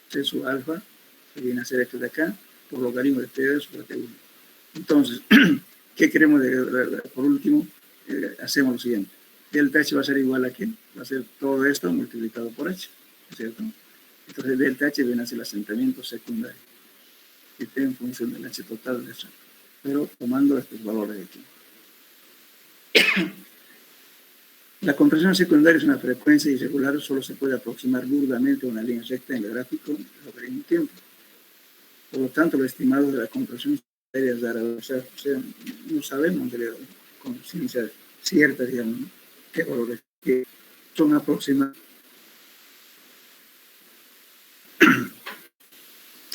C sub alfa, que viene a ser esto de acá, por logaritmo de T sobre T1. Entonces, ¿qué queremos por último? Hacemos lo siguiente. Delta H va a ser igual a ¿qué? Va a ser todo esto multiplicado por H, ¿cierto? Entonces, delta H viene a ser el asentamiento secundario, que está en función del H total de eso, pero tomando estos valores de aquí. La compresión secundaria es una frecuencia irregular, solo se puede aproximar burdamente a una línea recta en el gráfico de logaritmo tiempo. Por lo tanto, lo estimado de la compresión secundaria es dar o sea, no sabemos con ciencia cierta, digamos, ¿no? Qué valores que son aproximados.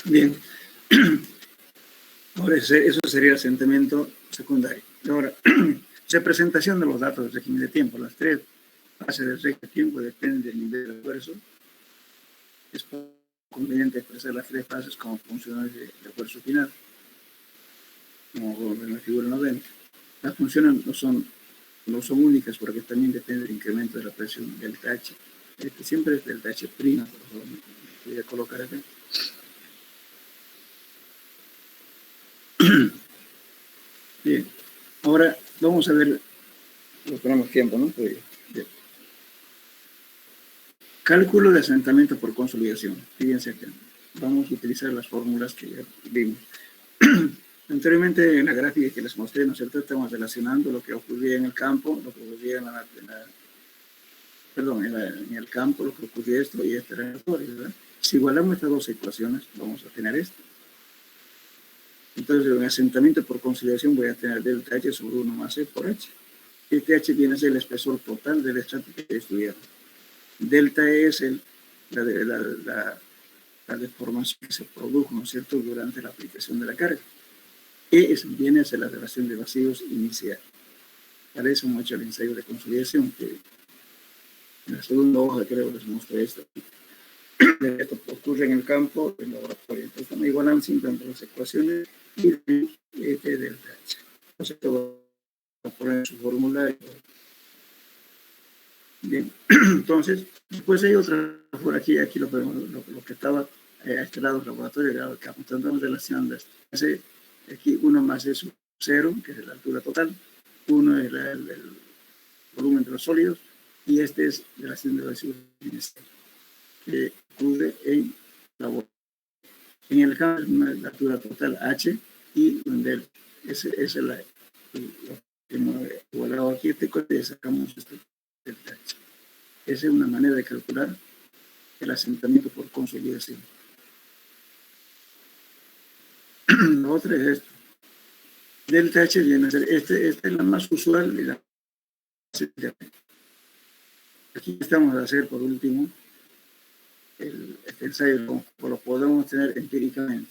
Bien, ahora eso sería el asentamiento secundario. Ahora, representación de los datos del régimen de tiempo. Las tres fases del régimen de tiempo dependen del nivel de esfuerzo. Es conveniente expresar las tres fases como funciones de esfuerzo final, como en la figura 90. Las funciones no son únicas porque también depende del incremento de la presión delta H. Siempre es delta H prima, por favor, voy a colocar acá. Bien, ahora vamos a ver, lo tenemos tiempo, ¿no? Bien. Cálculo de asentamiento por consolidación. Fíjense acá, vamos a utilizar las fórmulas que ya vimos. Anteriormente en la gráfica que les mostré, ¿no es cierto? Estamos relacionando lo que ocurría en el campo, lo que ocurría en el campo, lo que ocurría esto y este relatorio, ¿verdad? Si igualamos estas dos ecuaciones, vamos a tener esto. Entonces, en asentamiento por consolidación voy a tener delta H sobre 1 más E por H. Este H viene a ser el espesor total del estrato que he estudiado. Delta E es la deformación que se produjo, ¿no es cierto?, durante la aplicación de la carga. E viene a ser la relación de vacíos inicial. Para eso hemos hecho el ensayo de consolidación, que en la segunda hoja creo que les mostré esto. Esto ocurre en el campo, en el laboratorio. Entonces, estamos igualando simplemente las ecuaciones y este delta H. Entonces, esto va a poner en su formulario. Bien, entonces, después hay otra por aquí lo que estaba a este lado del laboratorio, que estamos relacionando esto. Aquí 1 más es 0, que es la altura total, 1 es el volumen de los sólidos, y este es la relación de vacíos inicial, que ocurre en la boca. En el campo es la altura total H y donde ese es lo que hemos igualado aquí, y sacamos este delta H. Esa es una manera de calcular el asentamiento por consolidación. La otra es esto. Delta H viene a ser, esta es la más usual y la más. Aquí estamos a hacer por último este ensayo, lo podemos tener empíricamente.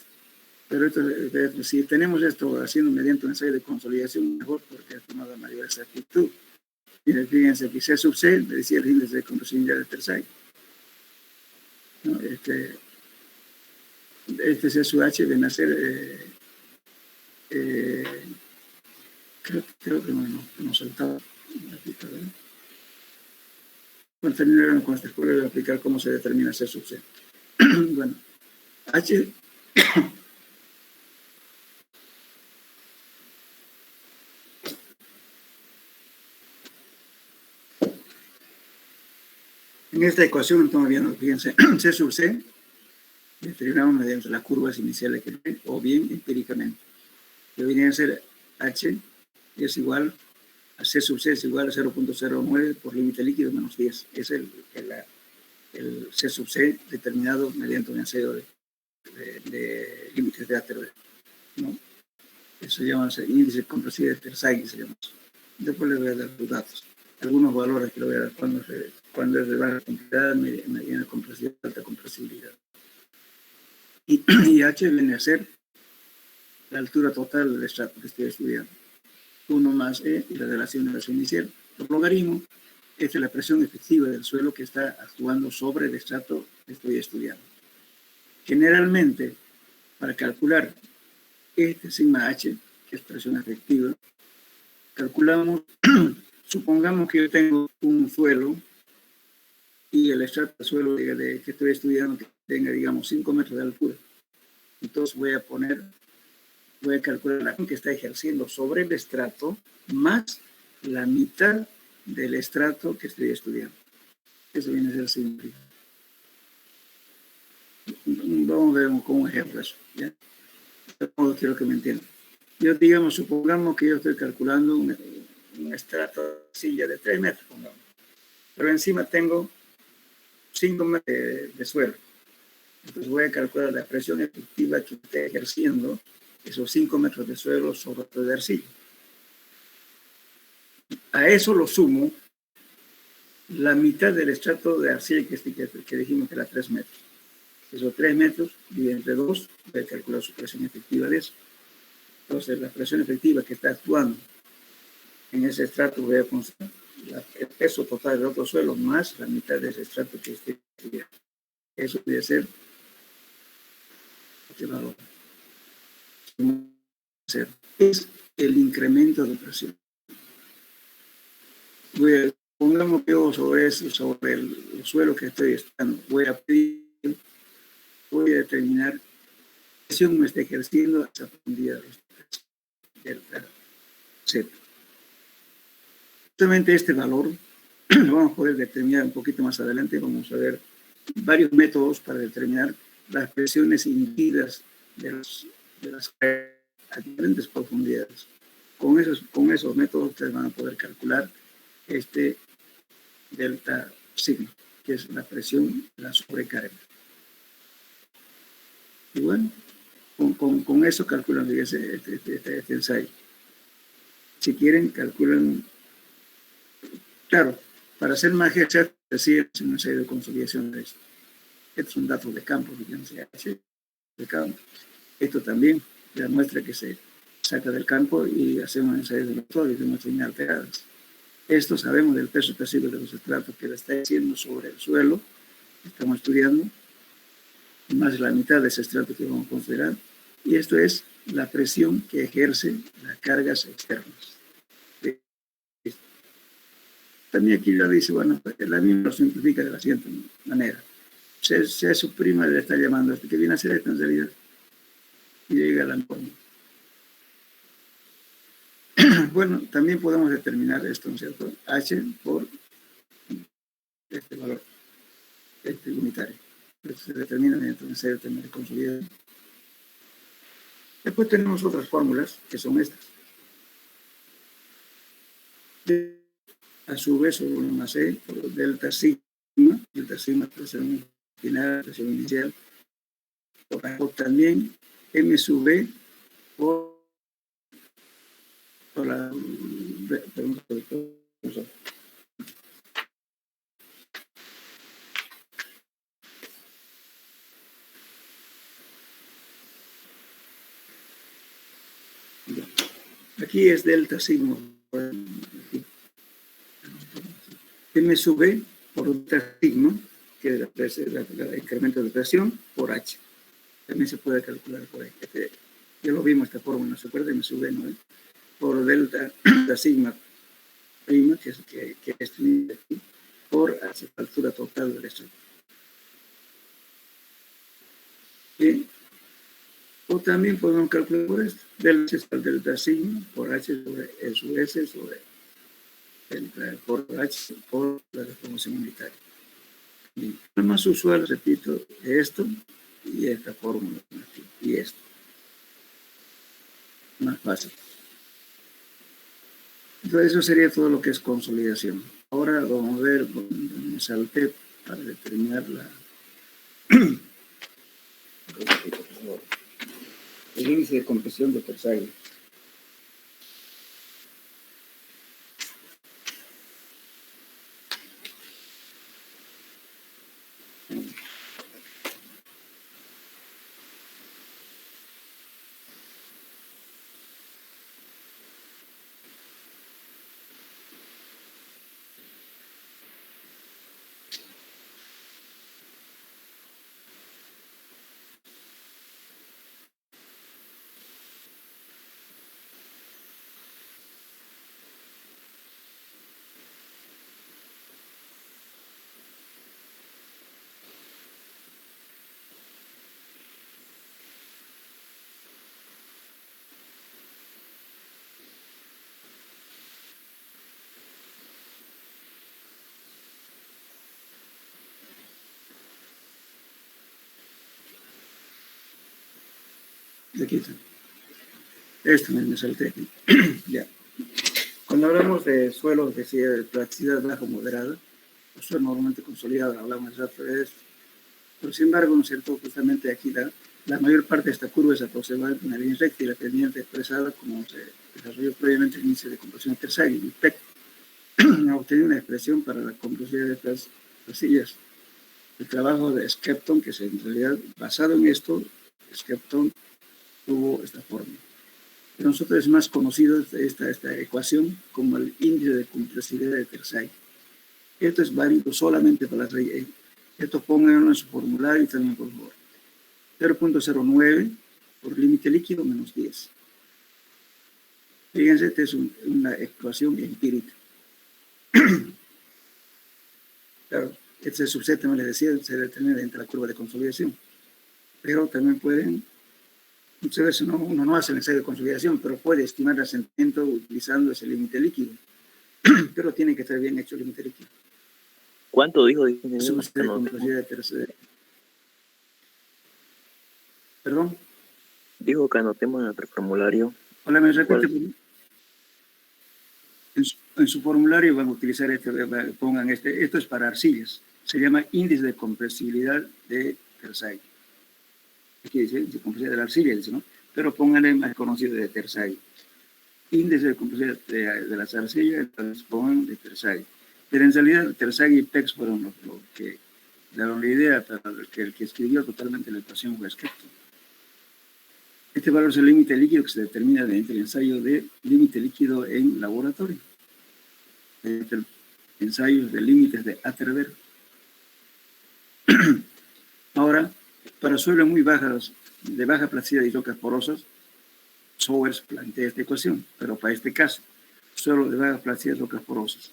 Pero si tenemos esto haciendo mediante un ensayo de consolidación, mejor porque esto nos da mayor exactitud. Fíjense aquí, C sub C, le decía el índice de compresión de Tersay. ¿No? Este C sub H viene a ser, creo que nos saltaba. Bueno, terminaron con esta escuela de aplicar cómo se determina C sub C. Bueno, H. En esta ecuación estamos viendo, fíjense, C sub C determinamos mediante las curvas iniciales que ven, o bien empíricamente. Que viene a ser H es igual a C sub C es igual a 0.09 por límite líquido menos 10. Es el C sub C determinado mediante un ensayo de límites de Atterberg, ¿no? Eso se llama índice compresivo de Tersay, se llama. Después les voy a dar los datos. Algunos valores que le voy a dar cuando es de baja complejidad, mediana compresividad, alta compresibilidad. Y H viene a ser la altura total del estrato que estoy estudiando. 1 más E y la relación de vacío inicial. Por logaritmo, esta es la presión efectiva del suelo que está actuando sobre el estrato que estoy estudiando. Generalmente, para calcular este sigma H, que es presión efectiva, calculamos, supongamos que yo tengo un suelo y el estrato del suelo que estoy estudiando que tenga, digamos, 5 metros de altura. Entonces voy a calcular la que está ejerciendo sobre el estrato más la mitad del estrato que estoy estudiando. Eso viene a ser simple. Vamos a ver con un ejemplo eso, ¿ya? Quiero que me entiendan. Yo, digamos, supongamos que yo estoy calculando un estrato de arcilla de 3 metros, pongamos. Pero encima tengo 5 metros de suelo. Entonces voy a calcular la presión efectiva que esté ejerciendo esos 5 metros de suelo sobre el de arcilla. A eso lo sumo la mitad del estrato de arcilla que dijimos que era 3 metros. Esos 3 metros dividido entre 2, voy a calcular su presión efectiva de eso. Entonces la presión efectiva que está actuando en ese estrato voy a considerar el peso total del otro suelo más la mitad de ese estrato que esté estudiando. Eso debe ser este valor. Es el incremento de presión. Pongamos que yo sobre el suelo que estoy estudiando, voy a determinar qué presión me está ejerciendo a esa profundidad delta Z. Justamente este valor lo vamos a poder determinar un poquito más adelante. Vamos a ver varios métodos para determinar las presiones inducidas de las a diferentes profundidades. Con esos métodos ustedes van a poder calcular este delta sigma, que es la presión de la sobrecarga. Y bueno, con eso calculan este ensayo. Si quieren, calculan. Claro, para hacer más exacto, decir es un ensayo de consolidación de esto. Estos son datos de campo, de campo. Esto también la muestra que se saca del campo y hacemos ensayos de laboratorio de muestras inalteradas. Esto sabemos del peso pasivo de los estratos que le está haciendo sobre el suelo, estamos estudiando, más la mitad de ese estrato que vamos a considerar, y esto es la presión que ejerce las cargas externas. También aquí ya dice, bueno, la misma lo simplifica de la siguiente manera. C su prima le está llamando esto, que viene a ser esto en realidad, y llega a la norma. Bueno, también podemos determinar esto, ¿no es cierto? H por este valor, este unitario. Esto se determina mediante un ensayo de consolidación. Después tenemos otras fórmulas, que son estas. A su vez, sobre 1 más E, por delta sigma, presión final, presión inicial, o también M sub B por la... Aquí es delta sigma. M sub B por delta sigma, que es el incremento de presión, por H. También se puede calcular por ahí. Ya lo vimos esta fórmula, ¿no se acuerda? M sub B, ¿no? Por delta sigma prima, que es aquí, por H, altura total del estrato. O también podemos calcular por esto, delta sigma por H sobre E sub S sobre por H por la deformación unitaria. Y lo más usual, repito, esto y esta fórmula y esto. Más fácil. Entonces eso sería todo lo que es consolidación. Ahora vamos a ver, me salté para determinar el índice de compresión de Tersaglia. De aquí está. Esto me salté aquí. Ya. Cuando hablamos de suelos de plasticidad baja o moderada, los suelos normalmente consolidados, hablamos de eso. Pero sin embargo, ¿no es cierto? Justamente aquí la mayor parte de esta curva es aproximadamente una línea recta y la pendiente expresada como se desarrolló previamente el índice de compresión terciaria, el PEC, ha obtenido una expresión para la compresión de estas arcillas. El trabajo de Skepton, que es en realidad basado en esto, Skepton tuvo esta forma. Pero nosotros es más conocido esta ecuación como el índice de compresibilidad de Tersay. Esto es válido solamente para las leyes. Esto pónganlo en su formulario y también por favor. 0.09 por límite líquido menos 10. Fíjense, esta es una ecuación empírica. Claro, este subset, como les decía, se determina entre la curva de consolidación. Pero también pueden, muchas veces uno no hace el ensayo de consolidación, pero puede estimar el asentamiento utilizando ese límite líquido. Pero tiene que estar bien hecho el límite líquido. ¿Cuánto dijo? Subset de complejidad de tercera. ¿Perdón? Dijo que anotemos en nuestro formulario. Hola, me repite. En su formulario van a utilizar pongan esto es para arcillas. Se llama índice de compresibilidad de Tersay. Aquí dice, de compresibilidad de la arcilla, dice, ¿no? Pero pónganle más conocido de Tersay. Índice de compresibilidad de las arcillas, entonces pongan de Tersay. Pero en realidad Tersay y PEX fueron los que daron la idea para el que escribió totalmente la ecuación fue Skepton. Este valor es el límite líquido que se determina mediante el ensayo de límite líquido en laboratorio. Mediante ensayos de límites de Atterberg. Ahora, para suelos muy bajos, de baja plasticidad y rocas porosas, Sowers plantea esta ecuación, pero para este caso, suelo de baja plasticidad y rocas porosas.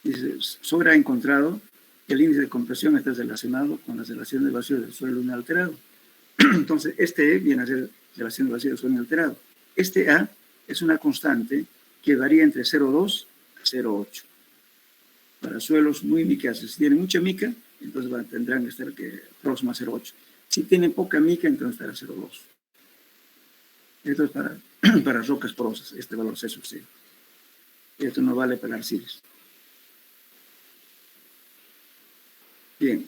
Dice, Sowers ha encontrado que el índice de compresión está relacionado con la relación de vacío del suelo inalterado. Entonces, este E viene a ser relación de vacío del suelo inalterado. Este A es una constante que varía entre 0,2 a 0,8. Para suelos muy micaces, si tienen mucha mica, entonces tendrán que estar próximo a 0,8. Si tienen poca mica, entonces estará 0,2. Esto es para rocas porosas, este valor se sucede. Esto no vale para arcillas. Bien.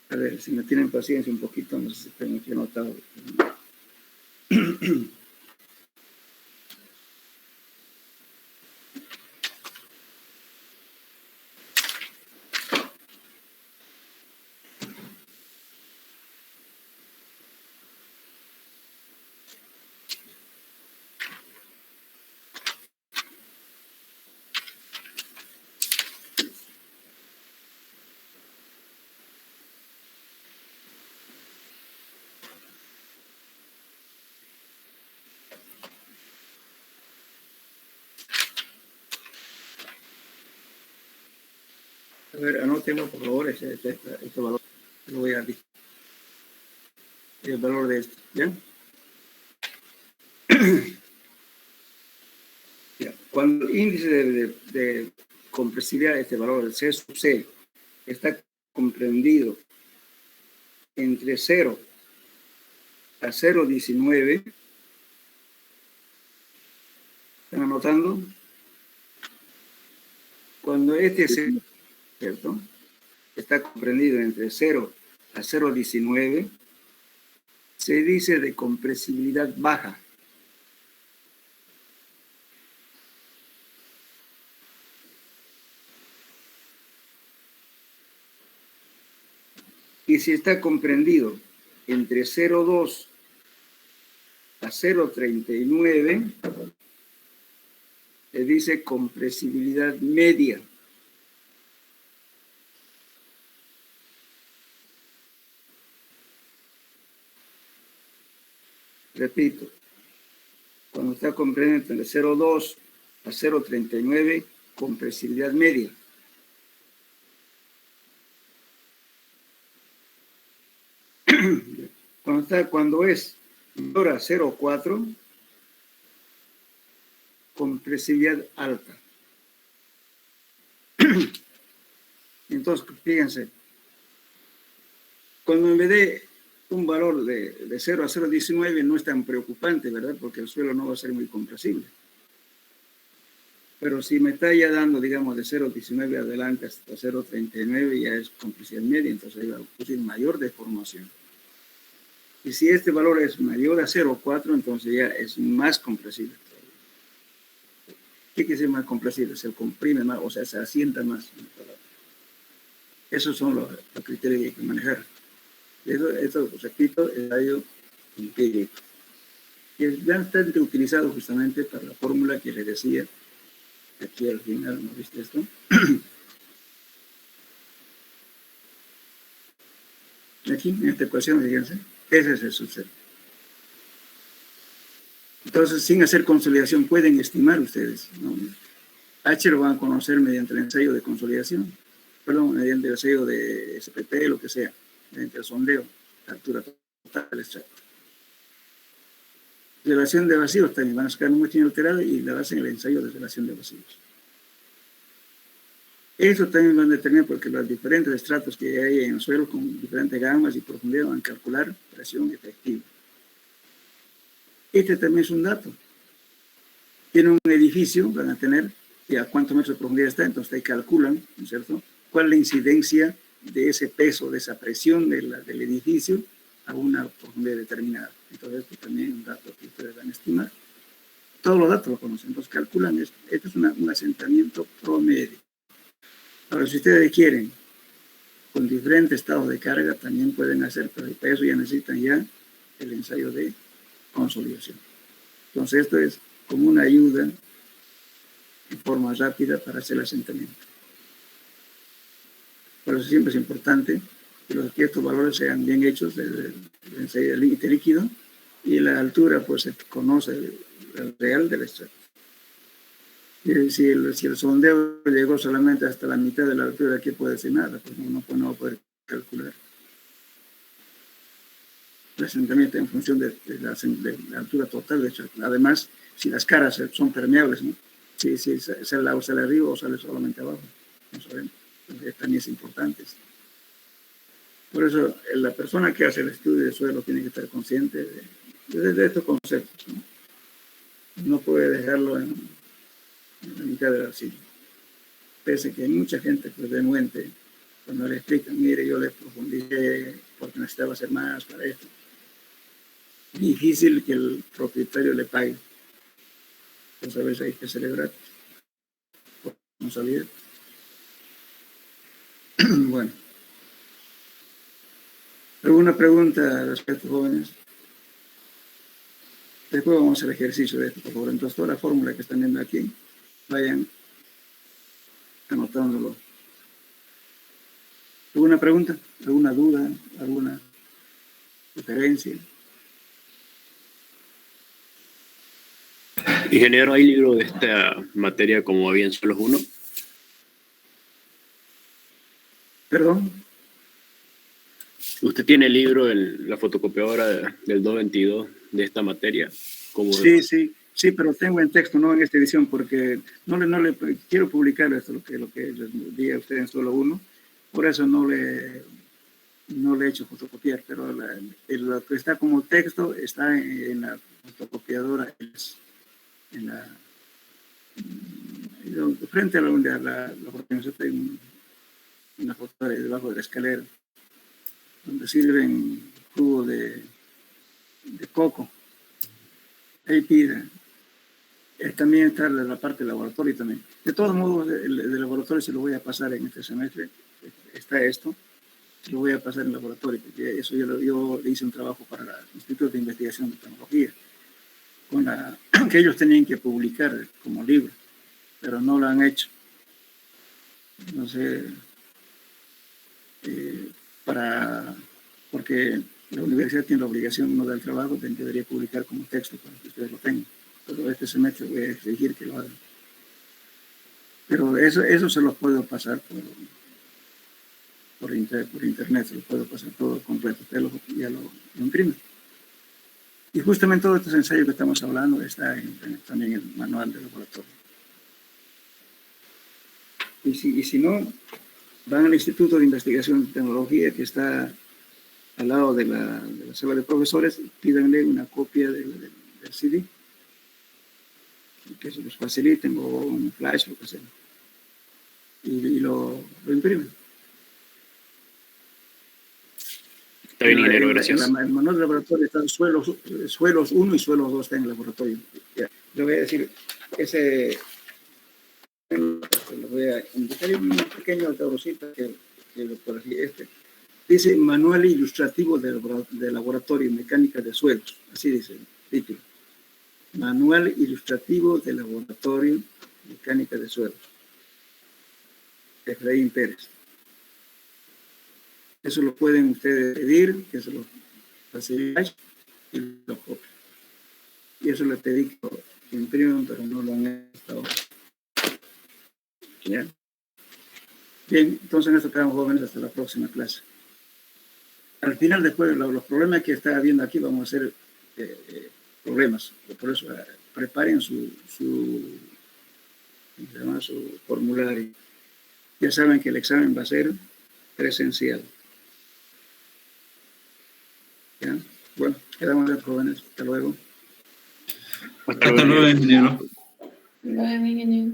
A ver, si me tienen paciencia un poquito, no sé si tengo aquí anotado. A ver, anótenlo por favor, este valor. Lo voy a decir. El valor de esto, ¿ya? Ya. Cuando el índice de compresibilidad de este valor, el C sub C, está comprendido entre 0 a 0,19, ¿están anotando? Cuando este C, ¿cierto? Está comprendido entre 0 a 0,19, se dice de compresibilidad baja. Y si está comprendido entre 0,2 a 0,39, se dice compresibilidad media. Repito, cuando está comprendido entre 0,2 a 0,39, compresibilidad media. Cuando es menor a 0,4, compresibilidad alta. Entonces, fíjense, cuando en vez de un valor de 0 a 0,19 no es tan preocupante, ¿verdad? Porque el suelo no va a ser muy compresible. Pero si me está ya dando, digamos, de 0,19 adelante hasta 0,39, ya es compresión media, entonces ahí va a producir mayor deformación. Y si este valor es mayor a 0,4, entonces ya es más compresible. ¿Qué quiere decir más compresible? Se comprime más, o sea, se asienta más. Esos son los criterios que hay que manejar. Eso, repito, es ensayo empírico. Que es bastante utilizado justamente para la fórmula que le decía aquí al final, ¿no viste esto? Aquí, en esta ecuación, fíjense, ese es el subset. Entonces, sin hacer consolidación, pueden estimar ustedes, ¿no? H lo van a conocer mediante el ensayo de consolidación, perdón, mediante el ensayo de SPT, lo que sea, mediante el sondeo, la altura total del estrato. Relación de vacíos también van a sacar una muestra inalterada y la hacen el ensayo de relación de vacíos. Eso también van a determinar porque los diferentes estratos que hay en el suelo con diferentes gamas y profundidad van a calcular presión efectiva. Este también es un dato. Tiene un edificio, van a tener a cuántos metros de profundidad está, entonces ahí calculan, ¿no es cierto?, cuál es la incidencia de ese peso, de esa presión del edificio a una profundidad determinada. Entonces, esto también es un dato que ustedes van a estimar. Todos los datos lo conocen, entonces calculan esto. Esto es un asentamiento promedio. Ahora, si ustedes quieren, con diferentes estados de carga, también pueden hacer, pero para eso ya necesitan ya el ensayo de consolidación. Entonces, esto es como una ayuda en forma rápida para hacer el asentamiento. Por eso siempre es importante que estos valores sean bien hechos desde el ensayo del límite líquido y la altura, pues se conoce el real del estrato. Si el sondeo llegó solamente hasta la mitad de la altura, ¿qué puede decir nada? Pues no va a poder calcular el asentamiento en función de la altura total del estrato. Además, si las caras son permeables, ¿no? Si sale agua, sale arriba o sale solamente abajo, no sabemos. Entonces, también es importante. Por eso, la persona que hace el estudio de suelo tiene que estar consciente de estos conceptos, ¿no? No puede dejarlo en la mitad de la arcilla. Pese que hay mucha gente pues denuente cuando le explican, mire, yo le profundicé porque necesitaba hacer más para esto. Difícil que el propietario le pague. Pues a veces hay que celebrar por responsabilidad. Bueno. ¿Alguna pregunta al respecto, jóvenes? Después vamos a hacer ejercicio de esto, por favor. Entonces, toda la fórmula que están viendo aquí, vayan anotándolo. ¿Alguna pregunta? ¿Alguna duda? ¿Alguna sugerencia? Ingeniero, ¿hay libro de esta materia como había en Suelos 1? ¿Perdón? ¿Usted tiene el libro en la fotocopiadora del 222 de esta materia? Sí, pero tengo en texto, no en esta edición, porque no le quiero publicar esto, lo que les di a ustedes en solo uno, por eso no le he hecho fotocopiar, pero lo que está como texto está en la fotocopiadora, frente a la organización hay una fotocopiadora debajo de la escalera, donde sirven jugo de coco. Ahí pide. También está la parte del laboratorio también. De todos modos, el laboratorio se lo voy a pasar en este semestre. Está esto. Se lo voy a pasar en el laboratorio, porque eso yo le hice un trabajo para el Instituto de Investigación de Tecnología, que ellos tenían que publicar como libro, pero no lo han hecho. No sé, porque la universidad tiene la obligación, no da el trabajo, debería publicar como texto para que ustedes lo tengan. Pero este semestre voy a exigir que lo hagan. Pero eso se los puedo pasar por internet, se los puedo pasar todo completo. Ustedes ya lo imprimen. Y justamente todos estos ensayos que estamos hablando está también en el manual del laboratorio. Y si no, van al Instituto de Investigación de Tecnología, que está al lado de la sala de profesores, pídanle una copia del CD, que se los faciliten, o un flash, lo que sea, y lo imprimen. Está bien, ingeniero, gracias. El manual de laboratorio está en suelos 1 y suelos 2 está en el laboratorio. Ya, le voy a decir, le voy a indicar un pequeño tablocito que por aquí, dice Manual Ilustrativo de Laboratorio Mecánica de Suelos, así dice el título. Manual Ilustrativo de Laboratorio Mecánica de Suelos. Efraín Pérez. Eso lo pueden ustedes pedir, que se lo facilitáis y lo copian. Y eso le pedí que impriman, pero no lo han estado. ¿Ya? Bien, entonces en esto quedamos, jóvenes, hasta la próxima clase. Al final, después de los problemas que está habiendo aquí, vamos a hacer problemas. Por eso preparen su formulario. Ya saben que el examen va a ser presencial. ¿Ya? Bueno, quedamos ya, jóvenes. Hasta luego. Hasta luego, ingeniero. Luego, ingeniero.